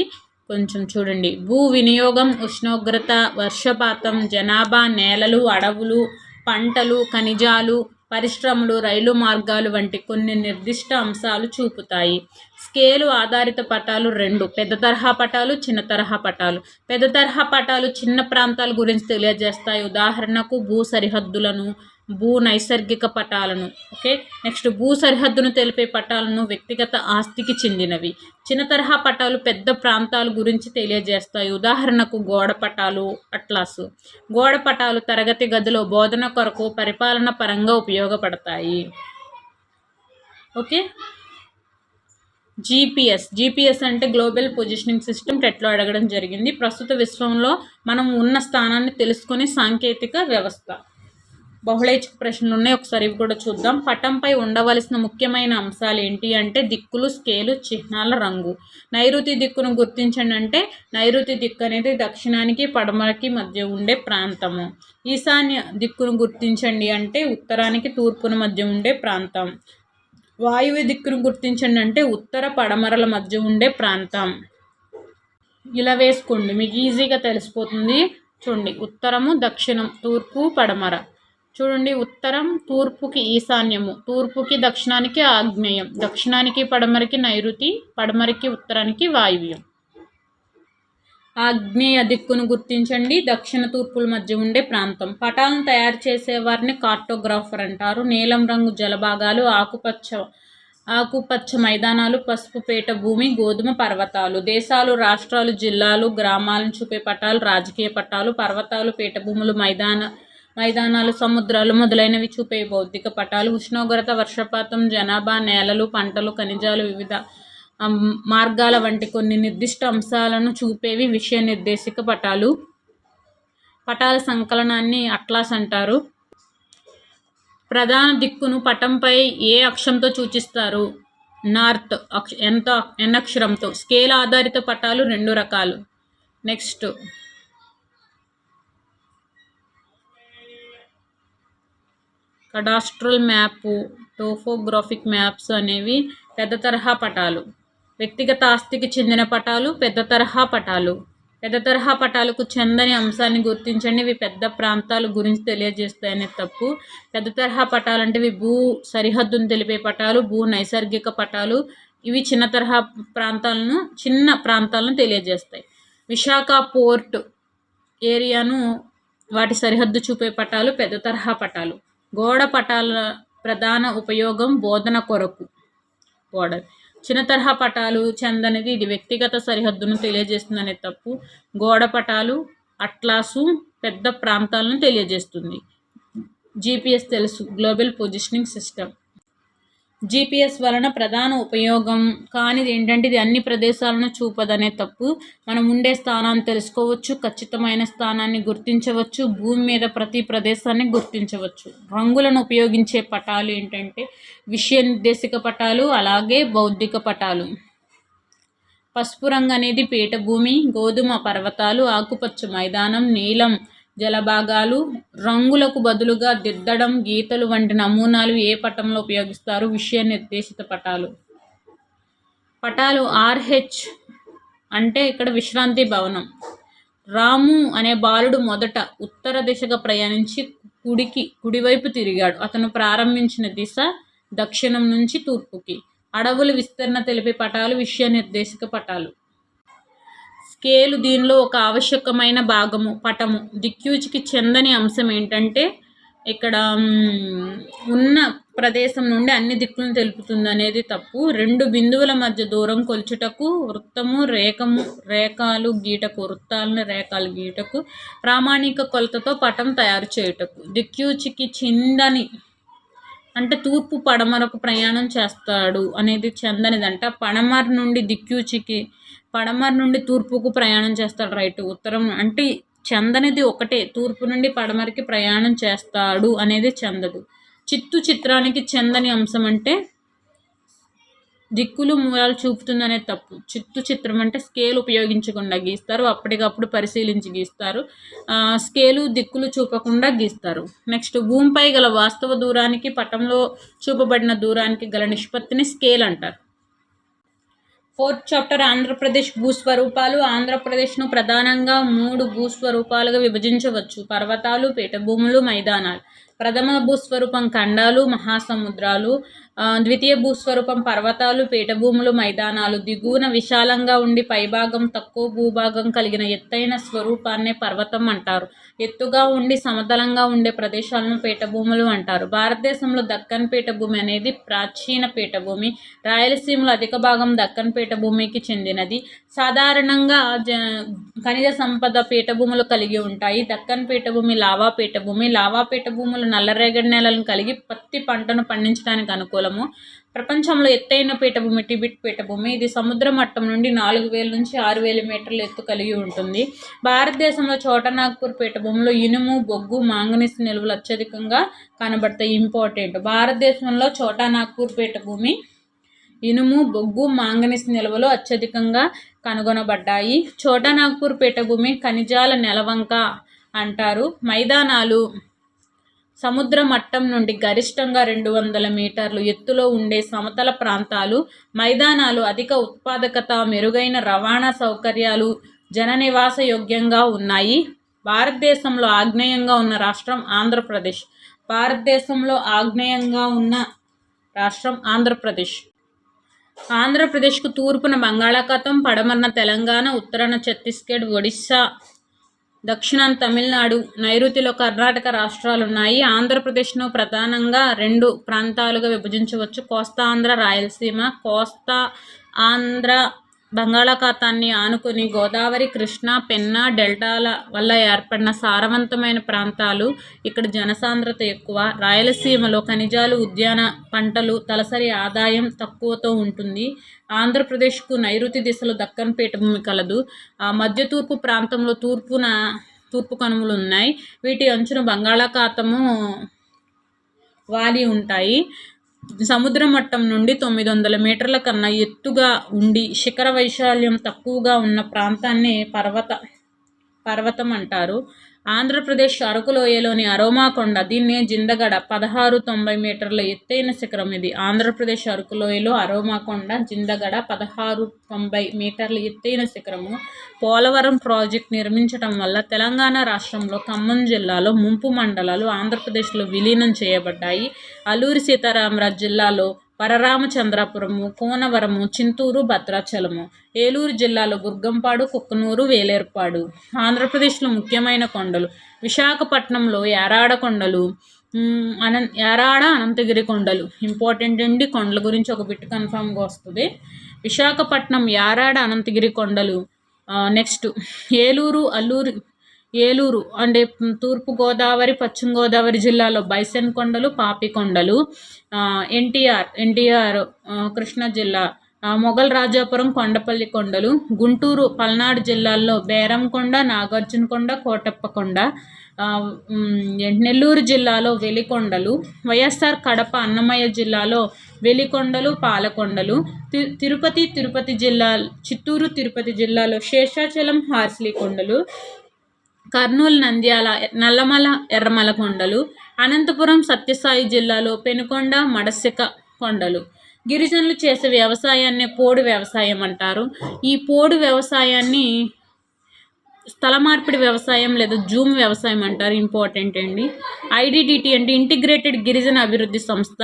కొంచెం చూడండి. భూ వినియోగం, ఉష్ణోగ్రత, వర్షపాతం, జనాభా, నేలలు, అడవులు, పంటలు, ఖనిజాలు, పరిశ్రమలు, రైలు మార్గాలు వంటి కొన్ని నిర్దిష్ట అంశాలు చూపుతాయి. స్కేలు ఆధారిత పటాలు 2: పెద్ద తరహా పటాలు, చిన్న తరహా పటాలు. పెద్ద తరహా పటాలు చిన్న ప్రాంతాల గురించి తెలియజేస్తాయి. ఉదాహరణకు భూ సరిహద్దులను, భూ నైసర్గిక పటాలను. ఓకే, నెక్స్ట్ భూ సరిహద్దును తెలిపే పటాలను వ్యక్తిగత ఆస్తికి చెందినవి. చిన్న తరహా పటాలు పెద్ద ప్రాంతాల గురించి తెలియజేస్తాయి. ఉదాహరణకు గోడ పటాలు, అట్లాస్. గోడ పటాలు తరగతి గదిలో బోధన కొరకు పరిపాలన పరంగా ఉపయోగపడతాయి. ఓకే, జీపీఎస్ అంటే గ్లోబల్ పొజిషనింగ్ సిస్టమ్. టెట్లో అడగడం జరిగింది. ప్రస్తుత విశ్వంలో మనం ఉన్న స్థానాన్ని తెలుసుకునే సాంకేతిక వ్యవస్థ. బహుళైచ్ఛిక ప్రశ్నలు ఉన్నాయి, ఒకసారి ఇవి కూడా చూద్దాం. పటంపై ఉండవలసిన ముఖ్యమైన అంశాలు ఏంటి అంటే దిక్కులు, స్కేలు, చిహ్నాల రంగు. నైరుతి దిక్కును గుర్తించండి అంటే నైరుతి దిక్కు అనేది దక్షిణానికి పడమరకి మధ్య ఉండే ప్రాంతము. ఈశాన్య దిక్కును గుర్తించండి అంటే ఉత్తరానికి తూర్పున మధ్య ఉండే ప్రాంతం. వాయువ్య దిక్కును గుర్తించండి అంటే ఉత్తర పడమరల మధ్య ఉండే ప్రాంతం. ఇలా వేసుకోండి, మీకు ఈజీగా తెలిసిపోతుంది. చూడండి, ఉత్తరము, దక్షిణం, తూర్పు, పడమర. చూడండి, ఉత్తరం తూర్పుకి ఈశాన్యము, తూర్పుకి దక్షిణానికి ఆగ్నేయం, దక్షిణానికి పడమరకి నైరుతి, పడమరకి ఉత్తరానికి వాయువ్యం. ఆగ్నేయ దిక్కును గుర్తించండి, దక్షిణ తూర్పుల మధ్య ఉండే ప్రాంతం. పటాలను తయారు చేసే వారిని కార్టోగ్రాఫర్ అంటారు. నీలం రంగు జలభాగాలు, ఆకుపచ్చ మైదానాలు, పసుపు పీఠభూమి, గోధుమ పర్వతాలు. దేశాలు, రాష్ట్రాలు, జిల్లాలు, గ్రామాలను చూపే పటాలు రాజకీయ పటాలు. పర్వతాలు, పీఠభూములు, మైదానాలు, సముద్రాలు మొదలైనవి చూపే భౌతిక పటాలు. ఉష్ణోగ్రత, వర్షపాతం, జనాభా, నేలలు, పంటలు, ఖనిజాలు, వివిధ మార్గాల వంటి కొన్ని నిర్దిష్ట అంశాలను చూపేవి విషయ నిర్దేశక పటాలు. పటాల సంకలనాన్ని అట్లాస్ అంటారు. ప్రధాన దిక్కును పటంపై ఏ అక్షరంతో సూచిస్తారు? నార్త్ ఎన్ అక్షరంతో. స్కేల్ ఆధారిత పటాలు 2 రకాలు. నెక్స్ట్ కడాస్ట్రల్ మ్యాప్, టోపోగ్రాఫిక్ మ్యాప్స్ అనేవి పెద్ద తరహా పటాలు. వ్యక్తిగత ఆస్తికి చెందిన పటాలు పెద్ద తరహా పటాలు. పెద్ద తరహా పటాలకు చెందని అంశాన్ని గుర్తించండి, ఇవి పెద్ద ప్రాంతాల గురించి తెలియజేస్తాయనే తప్పు. పెద్ద తరహా పటాలు అంటే ఇవి భూ సరిహద్దును తెలిపే పటాలు, భూ నైసర్గిక పటాలు. ఇవి చిన్న ప్రాంతాలను తెలియజేస్తాయి. విశాఖ పోర్ట్ ఏరియాను వాటి సరిహద్దు చూపే పటాలు పెద్ద తరహా పటాలు. గోడ పటాల ప్రధాన ఉపయోగం బోధన కొరకు. బోర్డర్. చిన్న తరహా పటాలు చెందనిది, ఇది వ్యక్తిగత సరిహద్దును తెలియజేస్తుందనే తప్పు. గోడ పటాలు, అట్లాసు పెద్ద ప్రాంతాలను తెలియజేస్తుంది. జీపీఎస్ తెలుసు, గ్లోబల్ పొజిషనింగ్ సిస్టమ్. జీపీఎస్ వలన ప్రధాన ఉపయోగం కానిది ఏంటంటే ఇది అన్ని ప్రదేశాలను చూపదనే తప్పు. మనం ఉండే స్థానాన్ని తెలుసుకోవచ్చు, ఖచ్చితమైన స్థానాన్ని గుర్తించవచ్చు, భూమి మీద ప్రతి ప్రదేశాన్ని గుర్తించవచ్చు. రంగులను ఉపయోగించే పటాలు ఏంటంటే విషయ నిర్దేశక పటాలు, అలాగే బౌద్ధిక పటాలు. పసుపు రంగు అనేది పీఠభూమి, గోధుమ పర్వతాలు, ఆకుపచ్చ మైదానం, నీలం జలభాగాలు. రంగులకు బదులుగా దిద్దడం, గీతలు వంటి నమూనాలు ఏ పటంలో ఉపయోగిస్తారు? విషయ నిర్దేశిత పటాలు. పటాలు RH అంటే ఇక్కడ విశ్రాంతి భవనం. రాము అనే బాలుడు మొదట ఉత్తర దిశగా ప్రయాణించి కుడివైపు తిరిగాడు. అతను ప్రారంభించిన దిశ దక్షిణం నుంచి తూర్పుకి. అడవుల విస్తరణ తెలిపే పటాలు విషయ నిర్దేశక పటాలు. స్కేలు దీనిలో ఒక ఆవశ్యకమైన భాగము. పటము దిక్సూచికి చెందని అంశం ఏంటంటే ఇక్కడ ఉన్న ప్రదేశం నుండి అన్ని దిక్కులను తెలుపుతుంది అనేది తప్పు. 2 బిందువుల మధ్య దూరం కొలుచుటకు వృత్తము రేఖాలు గీటకు వృత్తాలను రేఖాలు గీటకు ప్రామాణిక కొలతతో పటం తయారు చేయుటకు. దిక్యూచికి చిందని అంటే తూర్పు పడమరకు ప్రయాణం చేస్తాడు అనేది చందనిదంట. పడమర నుండి దిక్యూచికి పడమర నుండి తూర్పుకు ప్రయాణం చేస్తాడు. రైట్. ఉత్తరం అంటే చందనిది ఒకటే, తూర్పు నుండి పడమరకి ప్రయాణం చేస్తాడు అనేది చందదు. చిత్రానికి చందని అంశం అంటే దిక్కులు మూలాలు చూపుతుంది అనేది తప్పు. చిత్రం అంటే స్కేల్ ఉపయోగించకుండా గీస్తారు, అప్పటికప్పుడు పరిశీలించి గీస్తారు. స్కేలు దిక్కులు చూపకుండా గీస్తారు. నెక్స్ట్, భూమిపై గల వాస్తవ దూరానికి పటంలో చూపబడిన దూరానికి గల నిష్పత్తిని స్కేల్ అంటారు. 4th chapter Andhra Pradesh భూస్వరూపాలు. ఆంధ్రప్రదేశ్ను ప్రధానంగా 3 భూస్వరూపాలుగా విభజించవచ్చు: పర్వతాలు, పీఠభూములు, మైదానాలు. ప్రథమ భూస్వరూపం ఖండాలు, మహాసముద్రాలు. ద్వితీయ భూస్వరూపం పర్వతాలు, పీఠభూములు, మైదానాలు. దిగువన విశాలంగా ఉండి పైభాగం తక్కువ భూభాగం కలిగిన ఎత్తైన స్వరూపాన్నే పర్వతం అంటారు. ఎత్తుగా ఉండి సమతలంగా ఉండే ప్రదేశాలను పీఠభూములు అంటారు. భారతదేశంలో దక్కన్ పీఠభూమి అనేది ప్రాచీన పీఠభూమి. రాయలసీమలో అధిక భాగం దక్కన్ పీఠభూమికి చెందినది. సాధారణంగా ఖనిజ సంపద పీఠభూములు కలిగి ఉంటాయి. దక్కన్ పీఠభూమి లావా పీఠభూమి. లావా పీఠభూములు నల్లరేగడి నేలను కలిగి పత్తి పంటను పండించడానికి అనుకూలము. ప్రపంచంలో ఎత్తైన పీఠభూమి టిబెట్ పీఠభూమి. ఇది సముద్ర మట్టం నుండి 4000 నుంచి 6000 మీటర్ల ఎత్తు కలిగి ఉంటుంది. భారతదేశంలో చోటనాగ్పూర్ పీఠభూమిలో ఇనుము, బొగ్గు, మాంగనీస్ నిల్వలు అత్యధికంగా కనబడతాయి. ఇంపార్టెంట్. భారతదేశంలో చోటనాగ్పూర్ పీఠభూమి ఇనుము, బొగ్గు, మాంగనీస్ నిల్వలు అత్యధికంగా కనుగొనబడ్డాయి. చోటనాగ్పూర్ పీఠభూమి ఖనిజాల నెలవంక అంటారు. మైదానాలు సముద్ర మట్టం నుండి గరిష్టంగా 200 మీటర్లు ఎత్తులో ఉండే సమతల ప్రాంతాలు. మైదానాలు అధిక ఉత్పాదకత, మెరుగైన రవాణా సౌకర్యాలు, జననివాస యోగ్యంగా ఉన్నాయి. భారతదేశంలో ఆగ్నేయంగా ఉన్న రాష్ట్రం ఆంధ్రప్రదేశ్. భారతదేశంలో ఆగ్నేయంగా ఉన్న రాష్ట్రం ఆంధ్రప్రదేశ్. ఆంధ్రప్రదేశ్కు తూర్పున బంగాళాఖాతం, పడమరన తెలంగాణ, ఉత్తరాన ఛత్తీస్గఢ్, ఒడిశా, దక్షిణాన తమిళనాడు, నైరుతిలో కర్ణాటక రాష్ట్రాలున్నాయి. ఆంధ్రప్రదేశ్ను ప్రధానంగా 2 ప్రాంతాలుగా విభజించవచ్చు: కోస్తా ఆంధ్ర, రాయలసీమ. కోస్తా ఆంధ్ర బంగాళాఖాతాన్ని ఆనుకొని గోదావరి, కృష్ణా, పెన్నా డెల్టాల వల్ల ఏర్పడిన సారవంతమైన ప్రాంతాలు. ఇక్కడ జనసాంద్రత ఎక్కువ. రాయలసీమలో ఖనిజాలు, ఉద్యాన పంటలు, తలసరి ఆదాయం తక్కువతో ఉంటుంది. ఆంధ్రప్రదేశ్కు నైరుతి దిశలో దక్కన్ పీఠభూమి కలదు. మధ్య తూర్పు ప్రాంతంలో తూర్పు కనుమలు ఉన్నాయి. వీటి అంచున బంగాళాఖాతము వాలి ఉంటాయి. సముద్ర మట్టం నుండి 900 మీటర్ల కన్నా ఎత్తుగా ఉండి శిఖర వైశాల్యం తక్కువగా ఉన్న ప్రాంతాన్ని పర్వతం అంటారు. ఆంధ్రప్రదేశ్ అరకులోయలోని అరోమాకొండ, దీన్నే జిందగడ, 1690 మీటర్ల ఎత్తైన శిఖరం ఇది. ఆంధ్రప్రదేశ్ అరకులోయలో అరోమాకొండ, జిందగడ 1690 మీటర్ల ఎత్తైన శిఖరము. పోలవరం ప్రాజెక్ట్ నిర్మించడం వల్ల తెలంగాణ రాష్ట్రంలో ఖమ్మం జిల్లాలో ముంపు మండలాలు ఆంధ్రప్రదేశ్లో విలీనం చేయబడ్డాయి. అల్లూరి సీతారామరాజు జిల్లాలో వరరామచంద్రపురము, కోనవరము, చింతూరు, భద్రాచలము. ఏలూరు జిల్లాలో బుర్గంపాడు, కుక్కనూరు, వేలేరుపాడు. ఆంధ్రప్రదేశ్లో ముఖ్యమైన కొండలు: విశాఖపట్నంలో యారాడ కొండలు, యారాడ అనంతగిరి కొండలు. ఇంపార్టెంట్ అండి, కొండల గురించి ఒక బిట్ కన్ఫామ్గా వస్తుంది. విశాఖపట్నం యారాడ అనంతగిరి కొండలు. నెక్స్ట్, ఏలూరు అంటే తూర్పు గోదావరి, పశ్చిమ గోదావరి జిల్లాలో బైసన్ కొండలు, పాపి కొండలు. ఎన్టీఆర్ కృష్ణా జిల్లా, మొగల్ రాజాపురం, కొండపల్లి కొండలు. గుంటూరు, పల్నాడు జిల్లాల్లో బేరంకొండ, నాగార్జునకొండ, కోటప్పకొండ. నెల్లూరు జిల్లాలో వెలికొండలు. వైఎస్ఆర్ కడప, అన్నమయ్య జిల్లాలో వెలికొండలు, పాలకొండలు. తిరుపతి జిల్లా, చిత్తూరు, తిరుపతి జిల్లాలో శేషాచలం, హార్సిలీ కొండలు. కర్నూలు, నంద్యాల, నల్లమల, ఎర్రమల కొండలు. అనంతపురం, సత్యసాయి జిల్లాలో పెనుకొండ, మడసిక కొండలు. గిరిజనులు చేసే వ్యవసాయాన్ని పోడు వ్యవసాయం అంటారు. ఈ పోడు వ్యవసాయాన్ని స్థల మార్పిడి వ్యవసాయం లేదా జూమ్ వ్యవసాయం అంటారు. ఇంపార్టెంట్ అండి. ఐడిడిటి అంటే ఇంటిగ్రేటెడ్ గిరిజన అభివృద్ధి సంస్థ.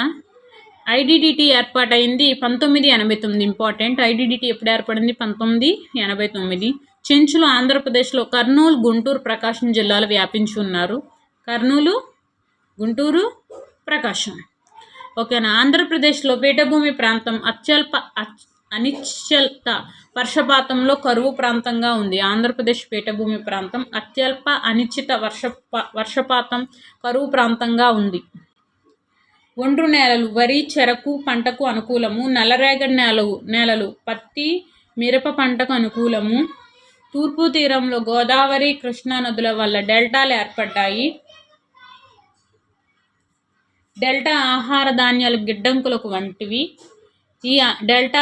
ఐడిడిటి ఏర్పాటైంది 1989. ఇంపార్టెంట్. ఐడిడిటి ఎప్పుడు ఏర్పడింది? 1989. చెంచులు ఆంధ్రప్రదేశ్లో కర్నూలు, గుంటూరు, ప్రకాశం జిల్లాలు వ్యాపించి ఉన్నారు. కర్నూలు, గుంటూరు, ప్రకాశం. ఓకేనా. ఆంధ్రప్రదేశ్లో పీఠభూమి ప్రాంతం అనిశ్చిత వర్షపాతంలో కరువు ప్రాంతంగా ఉంది. ఆంధ్రప్రదేశ్ పీఠభూమి ప్రాంతం అత్యల్ప అనిశ్చిత వర్షపాతం కరువు ప్రాంతంగా ఉంది. ఒండ్రు నేలలు వరి, చెరకు పంటకు అనుకూలము. నల్లరేగడి నేలలు పత్తి, మిరప పంటకు అనుకూలము. తూర్పు తీరంలో గోదావరి, కృష్ణా నదుల వల్ల డెల్టాలు ఏర్పడ్డాయి. డెల్టా ఆహార ధాన్యాలు గిడ్డంకులకు వంటివి. ఈ డెల్టా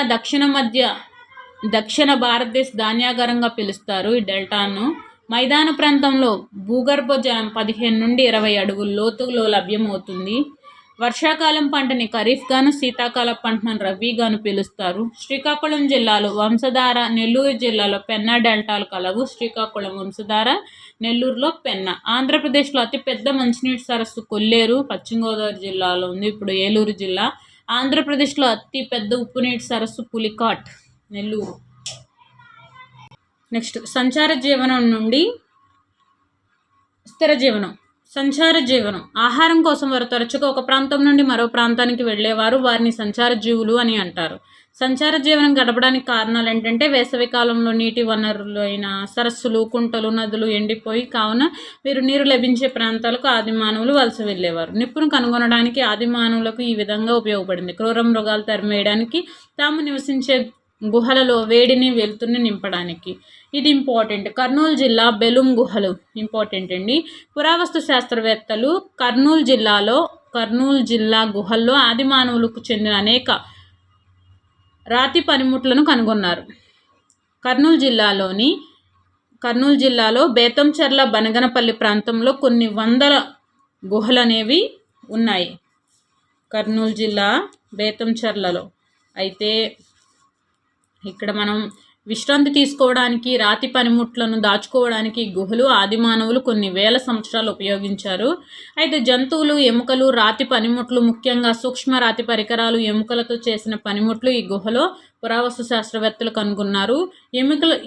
దక్షిణ భారతదేశ ధాన్యాగారంగా పిలుస్తారు. ఈ డెల్టాను మైదాన ప్రాంతంలో భూగర్భ జలం 15 నుండి 20 అడుగుల లోతులో లభ్యమవుతుంది. వర్షాకాలం పంటని ఖరీఫ్గాను, శీతాకాల పంటను రబీగాను పిలుస్తారు. శ్రీకాకుళం జిల్లాలో వంశధార, నెల్లూరు జిల్లాలో పెన్నా డెల్టాలు కలవు. శ్రీకాకుళం వంశధార, నెల్లూరులో పెన్నా. ఆంధ్రప్రదేశ్లో అతిపెద్ద మంచినీటి సరస్సు కొల్లేరు, పశ్చిమ గోదావరి జిల్లాలో ఉంది, ఇప్పుడు ఏలూరు జిల్లా. ఆంధ్రప్రదేశ్లో అతిపెద్ద ఉప్పునీటి సరస్సు పులికాట్, నెల్లూరు. నెక్స్ట్ సంచార జీవనం నుండి స్థిర జీవనం. సంచార జీవనం ఆహారం కోసం వారు తరచుగా ఒక ప్రాంతం నుండి మరో ప్రాంతానికి వెళ్ళేవారు. వారిని సంచార జీవులు అని అంటారు. సంచార జీవనం గడపడానికి కారణాలు ఏంటంటే వేసవి కాలంలో నీటి వనరులు అయిన సరస్సులు, కుంటలు, నదులు ఎండిపోయి కావున వీరు నీరు లభించే ప్రాంతాలకు ఆది మానవులు వలస వెళ్ళేవారు. నిప్పును కనుగొనడానికి ఆది మానవులకు ఈ విధంగా ఉపయోగపడింది. క్రూర మృగాలు తరిమేయడానికి, తాము నివసించే గుహలలో వేడిని, వెలుతురుని నింపడానికి. ఇది ఇంపార్టెంట్. కర్నూలు జిల్లా బెలుం గుహలు ఇంపార్టెంట్ అండి. పురావస్తు శాస్త్రవేత్తలు కర్నూలు జిల్లా గుహల్లో ఆది మానవులకు చెందిన అనేక రాతి పనిముట్లను కనుగొన్నారు. కర్నూలు జిల్లాలో బేతంచెర్ల, బనగనపల్లి ప్రాంతంలో కొన్ని వందల గుహలు అనేవి ఉన్నాయి. కర్నూలు జిల్లా బేతంచెర్లలో. అయితే ఇక్కడ మనం విశ్రాంతి తీసుకోవడానికి, రాతి పనిముట్లను దాచుకోవడానికి గుహలు ఆది మానవులు కొన్ని వేల సంవత్సరాలు ఉపయోగించారు. అయితే జంతువులు, ఎముకలు, రాతి పనిముట్లు, ముఖ్యంగా సూక్ష్మ రాతి పరికరాలు, ఎముకలతో చేసిన పనిముట్లు ఈ గుహలో పురావస్తు శాస్త్రవేత్తలు కనుగొన్నారు.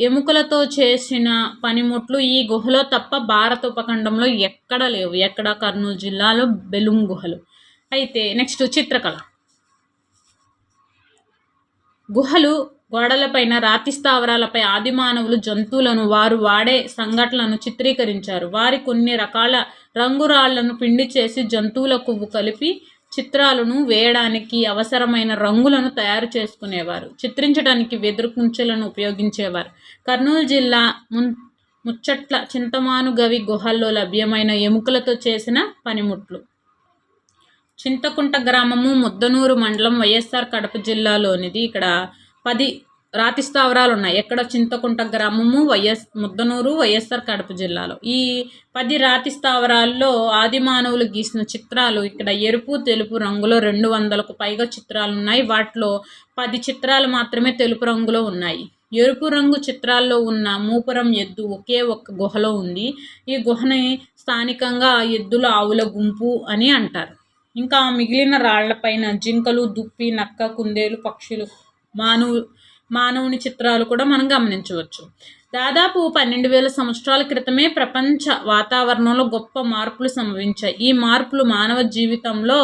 ఎముకలతో చేసిన పనిముట్లు ఈ గుహలో తప్ప భారత ఉపఖండంలో ఎక్కడా లేవు. ఎక్కడ? కర్నూలు జిల్లాలో బెలుం గుహలు. అయితే నెక్స్ట్ చిత్రకళ. గుహలు గోడలపైన, రాతి స్థావరాలపై ఆది మానవులు జంతువులను, వారు వాడే సంఘటనలను చిత్రీకరించారు. వారి కొన్ని రకాల రంగురాళ్లను పిండి చేసి జంతువుల కొవ్వు కలిపి చిత్రాలను వేయడానికి అవసరమైన రంగులను తయారు చేసుకునేవారు. చిత్రించడానికి వెదురు కుంచెలను ఉపయోగించేవారు. కర్నూలు జిల్లా ముచ్చట్ల చింతమానుగవి గుహల్లో లభ్యమైన ఎముకలతో చేసిన పనిముట్లు. చింతకుంట గ్రామము ముద్దనూరు మండలం, వైఎస్ఆర్ కడప జిల్లాలోనిది. ఇక్కడ 10 రాతి స్థావరాలు ఉన్నాయి. ఎక్కడ? చింతకుంట గ్రామము, ముద్దనూరు, వైఎస్ఆర్ కడప జిల్లాలో. ఈ 10 రాతి స్థావరాల్లో ఆది మానవులు గీసిన చిత్రాలు ఇక్కడ ఎరుపు, తెలుపు రంగులో 200కు పైగా చిత్రాలు ఉన్నాయి. వాటిలో 10 చిత్రాలు మాత్రమే తెలుపు రంగులో ఉన్నాయి. ఎరుపు రంగు చిత్రాల్లో ఉన్న మూపురం ఎద్దు ఒకే ఒక్క గుహలో ఉంది. ఈ గుహని స్థానికంగా ఎద్దుల, ఆవుల గుంపు అని అంటారు. ఇంకా మిగిలిన రాళ్లపైన జింకలు, దుప్పి, నక్క, కుందేలు, పక్షులు, మానవుని చిత్రాలు కూడా మనం గమనించవచ్చు. దాదాపు 12,000 సంవత్సరాల క్రితమే ప్రపంచ వాతావరణంలో గొప్ప మార్పులు సంభవించాయి. ఈ మార్పులు మానవ జీవితంలో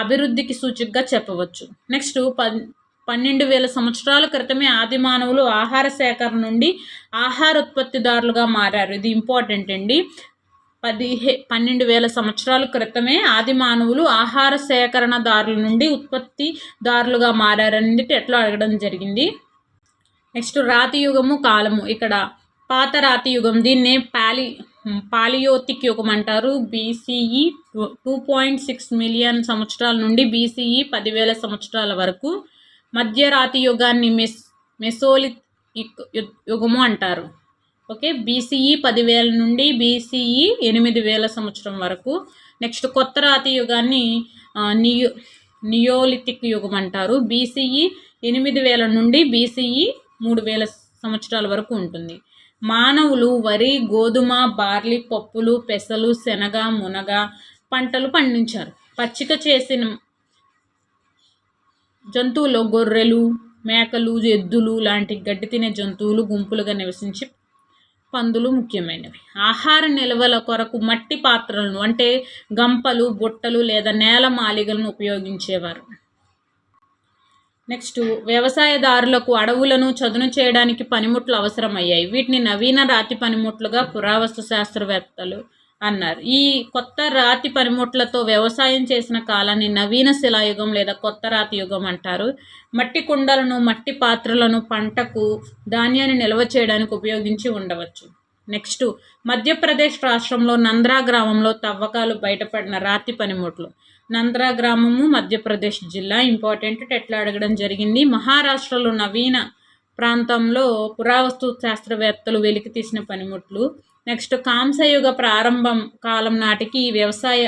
అభివృద్ధికి సూచికగా చెప్పవచ్చు. నెక్స్ట్ 12,000 సంవత్సరాల క్రితమే ఆది మానవులు ఆహార సేకరణ నుండి ఆహార ఉత్పత్తిదారులుగా మారారు. ఇది ఇంపార్టెంట్ అండి. 12,000 సంవత్సరాల క్రితమే ఆది మానవులు ఆహార సేకరణదారుల నుండి ఉత్పత్తిదారులుగా మారారని ఎట్లా అడగడం జరిగింది. నెక్స్ట్ రాతి యుగము, కాలము. ఇక్కడ పాత రాతి యుగం, దీన్నే పాలియోతిక్ యుగం అంటారు. BCE 2.6 మిలియన్ సంవత్సరాల నుండి BCE 10,000 సంవత్సరాల వరకు. మధ్య రాతి యుగాన్ని మెసోలిథిక్ యుగము అంటారు. ఓకే. BCE 10,000 నుండి BCE 8,000 సంవత్సరం వరకు. నెక్స్ట్ కొత్త రాతి యుగాన్ని నియోలిథిక్ యుగం అంటారు. BCE 8,000 నుండి BCE 3,000 సంవత్సరాల వరకు ఉంటుంది. మానవులు వరి, గోధుమ, బార్లీ, పప్పులు, పెసలు, శనగ, మునగ పంటలు పండించారు. పచ్చిక చేసిన జంతువులు గొర్రెలు, మేకలు, ఎద్దులు లాంటి గడ్డి తినే జంతువులు గుంపులుగా నివసించి పందులు ముఖ్యమైనవి. ఆహార నిల్వల కొరకు మట్టి పాత్రలను అంటే గంపలు, బుట్టలు లేదా నేల మాలిగలను ఉపయోగించేవారు. నెక్స్ట్, వ్యవసాయదారులకు అడవులను చదును చేయడానికి పనిముట్లు అవసరమయ్యాయి. వీటిని నవీన రాతి పనిముట్లుగా పురావస్తు శాస్త్రవేత్తలు అన్నారు. ఈ కొత్త రాతి పనిముట్లతో వ్యవసాయం చేసిన కాలాన్ని నవీన శిలాయుగం లేదా కొత్త రాతి యుగం అంటారు. మట్టి కుండలను, మట్టి పాత్రలను పంటకు ధాన్యాన్ని నిల్వ చేయడానికి ఉపయోగించి ఉండవచ్చు. నెక్స్ట్, మధ్యప్రదేశ్ రాష్ట్రంలో నంద్రా గ్రామంలో తవ్వకాలు బయటపడిన రాతి పనిముట్లు. నంద్రా గ్రామము మధ్యప్రదేశ్ జిల్లా. ఇంపార్టెంట్, ఎట్లా అడగడం జరిగింది. మహారాష్ట్రలో నవీన ప్రాంతంలో పురావస్తు శాస్త్రవేత్తలు వెలికి తీసిన పనిముట్లు. నెక్స్ట్, కాంస్యయుగ ప్రారంభం కాలం నాటికి ఈ వ్యవసాయ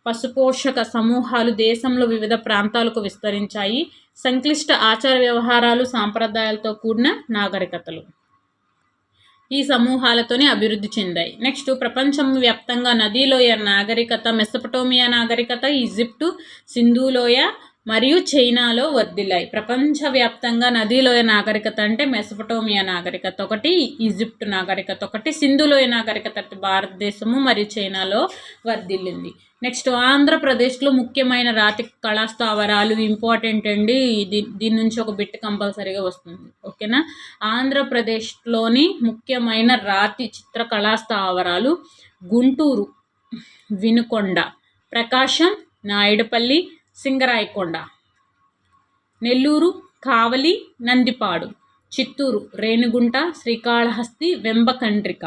పశుపోషక సమూహాలు దేశంలో వివిధ ప్రాంతాలకు విస్తరించాయి. సంక్లిష్ట ఆచార వ్యవహారాలు, సాంప్రదాయాలతో కూడిన నాగరికతలు ఈ సమూహాలతోనే అభివృద్ధి చెందాయి. నెక్స్ట్, ప్రపంచం వ్యాప్తంగా నదీలోయ నాగరికత, మెసొపటోమియా నాగరికత, ఈజిప్టు, సింధులోయ మరియు చైనాలో వర్ధిల్లాయి. ప్రపంచవ్యాప్తంగా నదీలోయ నాగరికత అంటే మెసొపటోమియా నాగరికత ఒకటి, ఈజిప్ట్ నాగరికత ఒకటి, సింధులోయ నాగరికత భారతదేశము మరియు చైనాలో వర్ధిల్లింది. నెక్స్ట్, ఆంధ్రప్రదేశ్లో ముఖ్యమైన రాతి కళాస్థావరాలు. ఇంపార్టెంట్ అండి, దీని నుంచి ఒక బిట్ కంపల్సరీగా వస్తుంది. ఓకేనా. ఆంధ్రప్రదేశ్లోని ముఖ్యమైన రాతి చిత్ర కళాస్థావరాలు గుంటూరు, వినుకొండ, ప్రకాశం, నాయుడుపల్లి, సింగరాయకొండ, నెల్లూరు, కావలి, నందిపాడు, చిత్తూరు, రేణిగుంట, శ్రీకాళహస్తి, వెంబకండ్రిక,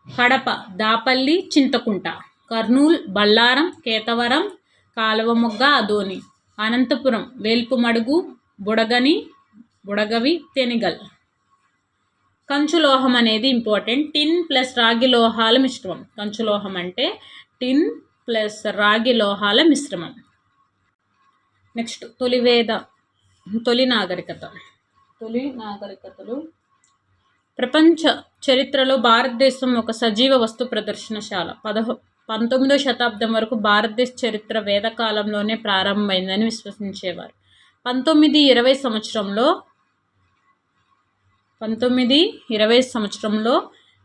కడప, దాపల్లి, చింతకుంట, కర్నూలు, బళ్ళారం, కేతవరం, కాలువమొగ్గ, అదోని, అనంతపురం, వేల్పుమడుగు, బుడగవి, తెనిగల్. కంచులోహం అనేది ఇంపార్టెంట్. టిన్ ప్లస్ రాగి లోహాల మిశ్రమం. కంచులోహం అంటే టిన్ ప్లస్ రాగి లోహాల మిశ్రమం. నెక్స్ట్, తొలి నాగరికతలు. ప్రపంచ చరిత్రలో భారతదేశం ఒక సజీవ వస్తు ప్రదర్శనశాల. 19వ శతాబ్దం వరకు భారతదేశ చరిత్ర వేదకాలంలోనే ప్రారంభమైందని విశ్వసించేవారు. 1920 సంవత్సరంలో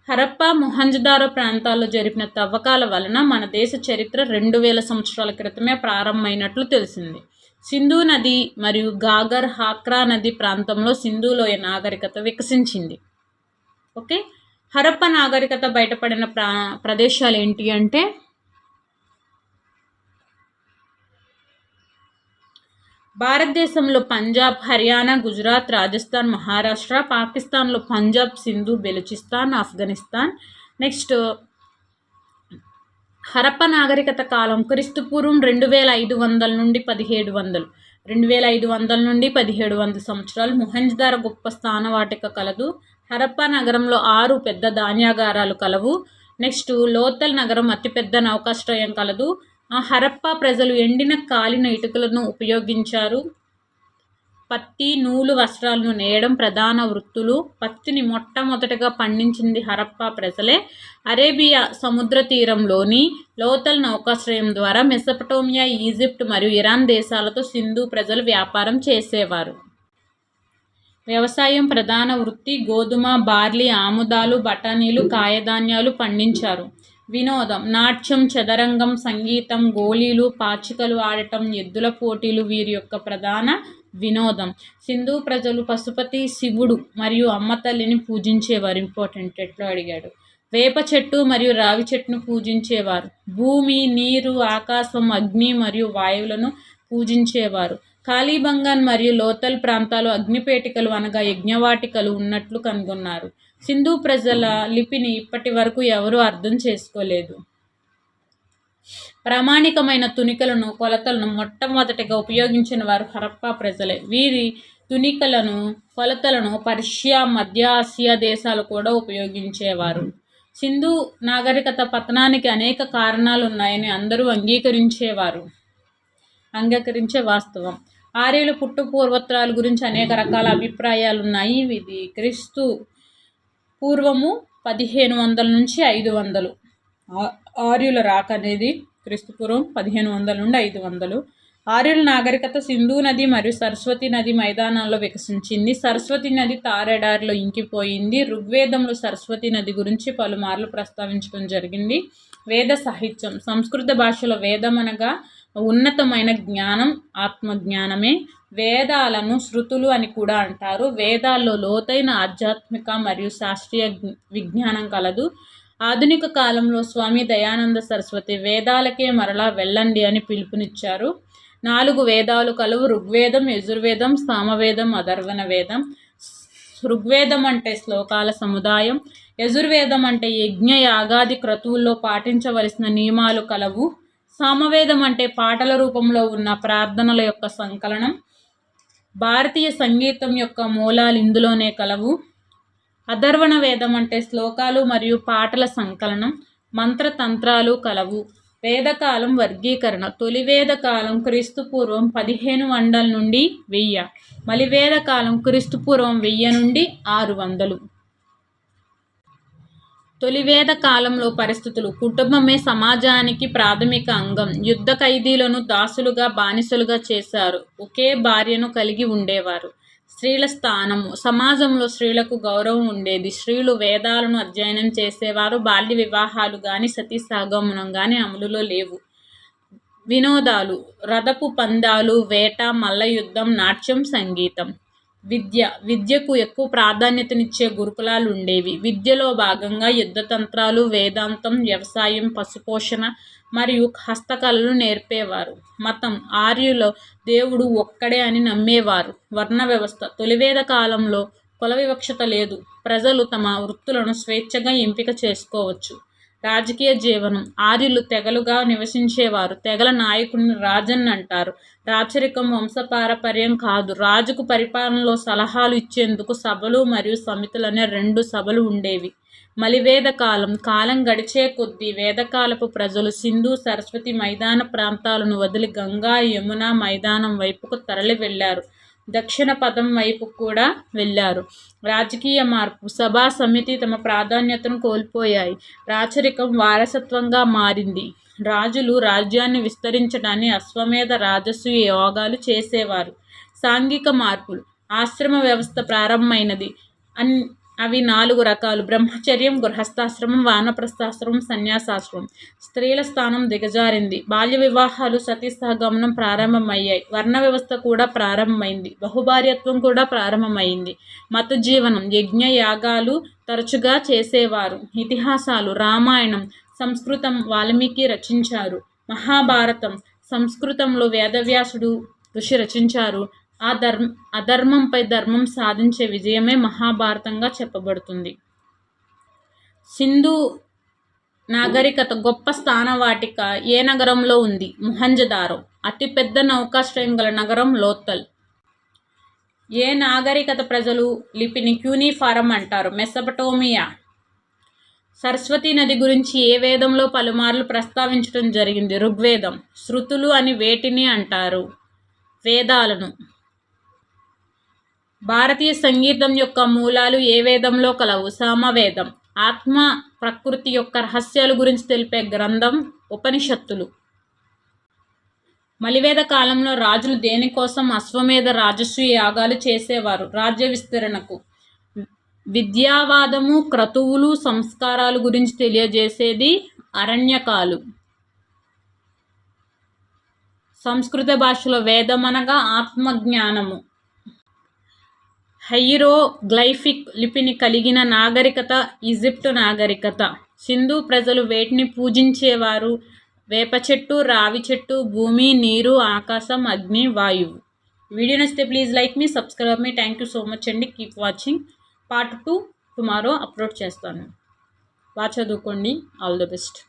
హరప్పా, మొహంజదారో ప్రాంతాల్లో జరిపిన తవ్వకాల వలన మన దేశ చరిత్ర 2000 సంవత్సరాల క్రితమే ప్రారంభమైనట్లు తెలిసింది. సింధు నది మరియు గాగర్, హాక్రా నది ప్రాంతంలో సింధులోయ నాగరికత వికసించింది. ఓకే. హరప్ప నాగరికత బయటపడిన ప్రదేశాలు ఏంటి అంటే భారతదేశంలో పంజాబ్, హర్యానా, గుజరాత్, రాజస్థాన్, మహారాష్ట్ర, పాకిస్తాన్లో పంజాబ్, సింధు, బెలూచిస్తాన్, ఆఫ్ఘనిస్తాన్. నెక్స్ట్, హరప్ప నాగరికత కాలం క్రీస్తుపూర్వం 2500 నుండి 1700 సంవత్సరాలు. మొహంజదారో గొప్ప స్థానవాటిక కలదు. హరప్ప నగరంలో 6 పెద్ద ధాన్యాగారాలు కలవు. నెక్స్ట్, లోతల్ నగరం అతిపెద్ద నౌకాశ్రయం కలదు. హరప్ప ప్రజలు ఎండిన కాలిన ఇటుకలను ఉపయోగించారు. పత్తి, నూలు వస్త్రాలను నేయడం ప్రధాన వృత్తులు. పత్తిని మొట్టమొదటగా పండించింది హరప్ప ప్రజలే. అరేబియా సముద్ర తీరంలోని లోతల్ నౌకాశ్రయం ద్వారా మెసొపటోమియా, ఈజిప్ట్ మరియు ఇరాన్ దేశాలతో సింధు ప్రజలు వ్యాపారం చేసేవారు. వ్యవసాయం ప్రధాన వృత్తి. గోధుమ, బార్లీ, ఆముదాలు, బఠానీలు, కాయధాన్యాలు పండించారు. వినోదం, నాట్యం, చదరంగం, సంగీతం, గోళీలు, పాచికలు ఆడటం, ఎద్దుల పోటీలు వీరి యొక్క ప్రధాన వినోదం. సింధు ప్రజలు పశుపతి, శివుడు మరియు అమ్మ తల్లిని పూజించేవారు. ఇంపార్టెంట్, ఎట్లా అడిగాడు. వేప చెట్టు మరియు రావి చెట్టును పూజించేవారు. భూమి, నీరు, ఆకాశం, అగ్ని మరియు వాయువులను పూజించేవారు. కాళీబంగన్ మరియు లోతల్ ప్రాంతాలు అగ్నిపేటికలు అనగా యజ్ఞవాటికలు ఉన్నట్లు కనుగొన్నారు. సింధు ప్రజల లిపిని ఇప్పటి వరకు ఎవరూ అర్థం చేసుకోలేదు. ప్రామాణికమైన తునికలను, కొలతలను మొట్టమొదటిగా ఉపయోగించిన వారు హరప్పా ప్రజలే. వీరి తునికలను, కొలతలను పర్షియా, మధ్య ఆసియా దేశాలు కూడా ఉపయోగించేవారు. సింధు నాగరికత పతనానికి అనేక కారణాలు ఉన్నాయని అందరూ అంగీకరించే వాస్తవం. ఆర్యుల పుట్టు పూర్వోత్తరాల గురించి అనేక రకాల అభిప్రాయాలు ఉన్నాయి. ఇది క్రీస్తు పూర్వము 1500 నుంచి 500. ఆర్యుల రాక అనేది క్రీస్తుపూర్వం 1500 నుండి 500. ఆర్యుల నాగరికత సింధు నది మరియు సరస్వతి నది మైదానాల్లో వికసించింది. సరస్వతి నది తారెడారిలో ఇంకిపోయింది. ఋగ్వేదంలో సరస్వతి నది గురించి పలుమార్లు ప్రస్తావించడం జరిగింది. వేద సాహిత్యం. సంస్కృత భాషలో వేదం అనగా ఉన్నతమైన జ్ఞానం, ఆత్మజ్ఞానమే. వేదాలను శృతులు అని కూడా అంటారు. వేదాల్లో లోతైన ఆధ్యాత్మిక మరియు శాస్త్రీయ విజ్ఞానం కలదు. ఆధునిక కాలంలో స్వామి దయానంద సరస్వతి వేదాలకే మరలా వెళ్ళండి అని పిలుపునిచ్చారు. 4 వేదాలు కలవు: ఋగ్వేదం, యజుర్వేదం, సామవేదం, అథర్వణ వేదం. ఋగ్వేదం అంటే శ్లోకాల సముదాయం. యజుర్వేదం అంటే యజ్ఞ యాగాది క్రతువుల్లో పాటించవలసిన నియమాలు కలవు. సామవేదం అంటే పాటల రూపంలో ఉన్న ప్రార్థనల యొక్క సంకలనం. భారతీయ సంగీతం యొక్క మూలాలు ఇందులోనే కలవు. అథర్వణ వేదం అంటే శ్లోకాలు మరియు పాటల సంకలనం. మంత్రతంత్రాలు కలవు. వేదకాలం వర్గీకరణ. తొలి వేదకాలం క్రీస్తుపూర్వం 1500 నుండి 1000. మలివేదకాలం క్రీస్తుపూర్వం 1000 నుండి 600. తొలివేద కాలంలో పరిస్థితులు. కుటుంబమే సమాజానికి ప్రాథమిక అంగం. యుద్ధ ఖైదీలను దాసులుగా, బానిసలుగా చేశారు. ఒకే భార్యను కలిగి ఉండేవారు. స్త్రీల స్థానము. సమాజంలో స్త్రీలకు గౌరవం ఉండేది. స్త్రీలు వేదాలను అధ్యయనం చేసేవారు. బాల్య వివాహాలు కానీ సతీ సహగమనం కానీ అమలులో లేవు. వినోదాలు. రథపు పందాలు, వేట, మల్లయుద్ధం, నాట్యం, సంగీతం. విద్యకు ఎక్కువ ప్రాధాన్యతనిచ్చే గురుకులాలు ఉండేవి. విద్యలో భాగంగా యుద్ధతంత్రాలు, వేదాంతం, వ్యవసాయం, పశుపోషణ మరియు హస్తకళలు నేర్పేవారు. మతం. ఆర్యులో దేవుడు ఒక్కడే అని నమ్మేవారు. వర్ణ వ్యవస్థ. తొలివేద కాలంలో కుల వివక్షత లేదు. ప్రజలు తమ వృత్తులను స్వేచ్ఛగా ఎంపిక చేసుకోవచ్చు. రాజకీయ జీవనం. ఆర్యులు తెగలుగా నివసించేవారు. తెగల నాయకుడిని రాజన్ అంటారు. రాచరికం వంశపారపర్యం కాదు. రాజుకు పరిపాలనలో సలహాలు ఇచ్చేందుకు సభలు మరియు సమితులనే 2 సభలు ఉండేవి. మలివేద కాలం. కాలం గడిచే కొద్దీ వేదకాలపు ప్రజలు సింధు, సరస్వతి మైదాన ప్రాంతాలను వదిలి గంగా, యమున మైదానం వైపుకు తరలి వెళ్లారు. దక్షిణ పథం వైపు కూడా వెళ్ళారు. రాజకీయ మార్పు. సభా సమితి తమ ప్రాధాన్యతను కోల్పోయాయి. రాచరికం వారసత్వంగా మారింది. రాజులు రాజ్యాన్ని విస్తరించడాన్ని అశ్వమేధ రాజసూయ యోగాలు చేసేవారు. సాంఘిక మార్పులు. ఆశ్రమ వ్యవస్థ ప్రారంభమైనది. అవి 4 రకాలు: బ్రహ్మచర్యం, గృహస్థాశ్రమం, వానప్రస్థాశ్రమం, సన్యాసాశ్రమం. స్త్రీల స్థానం దిగజారింది. బాల్య వివాహాలు, సతీ సహగమనం ప్రారంభమయ్యాయి. వర్ణ వ్యవస్థ కూడా ప్రారంభమైంది. బహుభార్యత్వం కూడా ప్రారంభమైంది. మత జీవనం. యజ్ఞ యాగాలు తరచుగా చేసేవారు. ఇతిహాసాలు. రామాయణం సంస్కృతం వాల్మీకి రచించారు. మహాభారతం సంస్కృతంలో వేదవ్యాసుడు ఋషి రచించారు. అధర్మంపై ధర్మం సాధించే విజయమే మహాభారతంగా చెప్పబడుతుంది. సింధు నాగరికత గొప్ప స్థానవాటిక ఏ నగరంలో ఉంది? మొహంజదారో. అతిపెద్ద నౌకాశ్రయం గల నగరం లోథల్. ఏ నాగరికత ప్రజలు లిపిని క్యూనిఫారం అంటారు? మెసపటోమియా. సరస్వతి నది గురించి ఏ వేదంలో పలుమార్లు ప్రస్తావించడం జరిగింది? ఋగ్వేదం. శృతులు అని వేటిని అంటారు? వేదాలను. భారతీయ సంగీతం యొక్క మూలాలు ఏ వేదంలో కలవు? సామవేదం. ఆత్మ ప్రకృతి యొక్క రహస్యాల గురించి తెలిపే గ్రంథం ఉపనిషత్తులు. మలివేద కాలంలో రాజులు దేనికోసం అశ్వమేధ రాజసూయ యాగాలు చేసేవారు? రాజ్య విస్తరణకు. విద్యావాదము, క్రతువులు, సంస్కారాలు గురించి తెలియజేసేది అరణ్యకాలు. సంస్కృత భాషలో వేదం అనగా ఆత్మజ్ఞానము. హైరోగ్లైఫిక్ లిపిని కలిగిన నాగరికత ఈజిప్టు నాగరికత. సింధు ప్రజలు వేటిని పూజించేవారు? వేప చెట్టు, రావి చెట్టు, భూమి, నీరు, ఆకాశం, అగ్ని, వాయువు. వీడియో నచ్చితే ప్లీజ్ లైక్ మీ, సబ్స్క్రైబ్ మీ. థ్యాంక్ యూ సో మచ్ అండి. Keep watching. Part 2 tomorrow upload చేస్తాను. బాగా చదువుకోండి. All the best.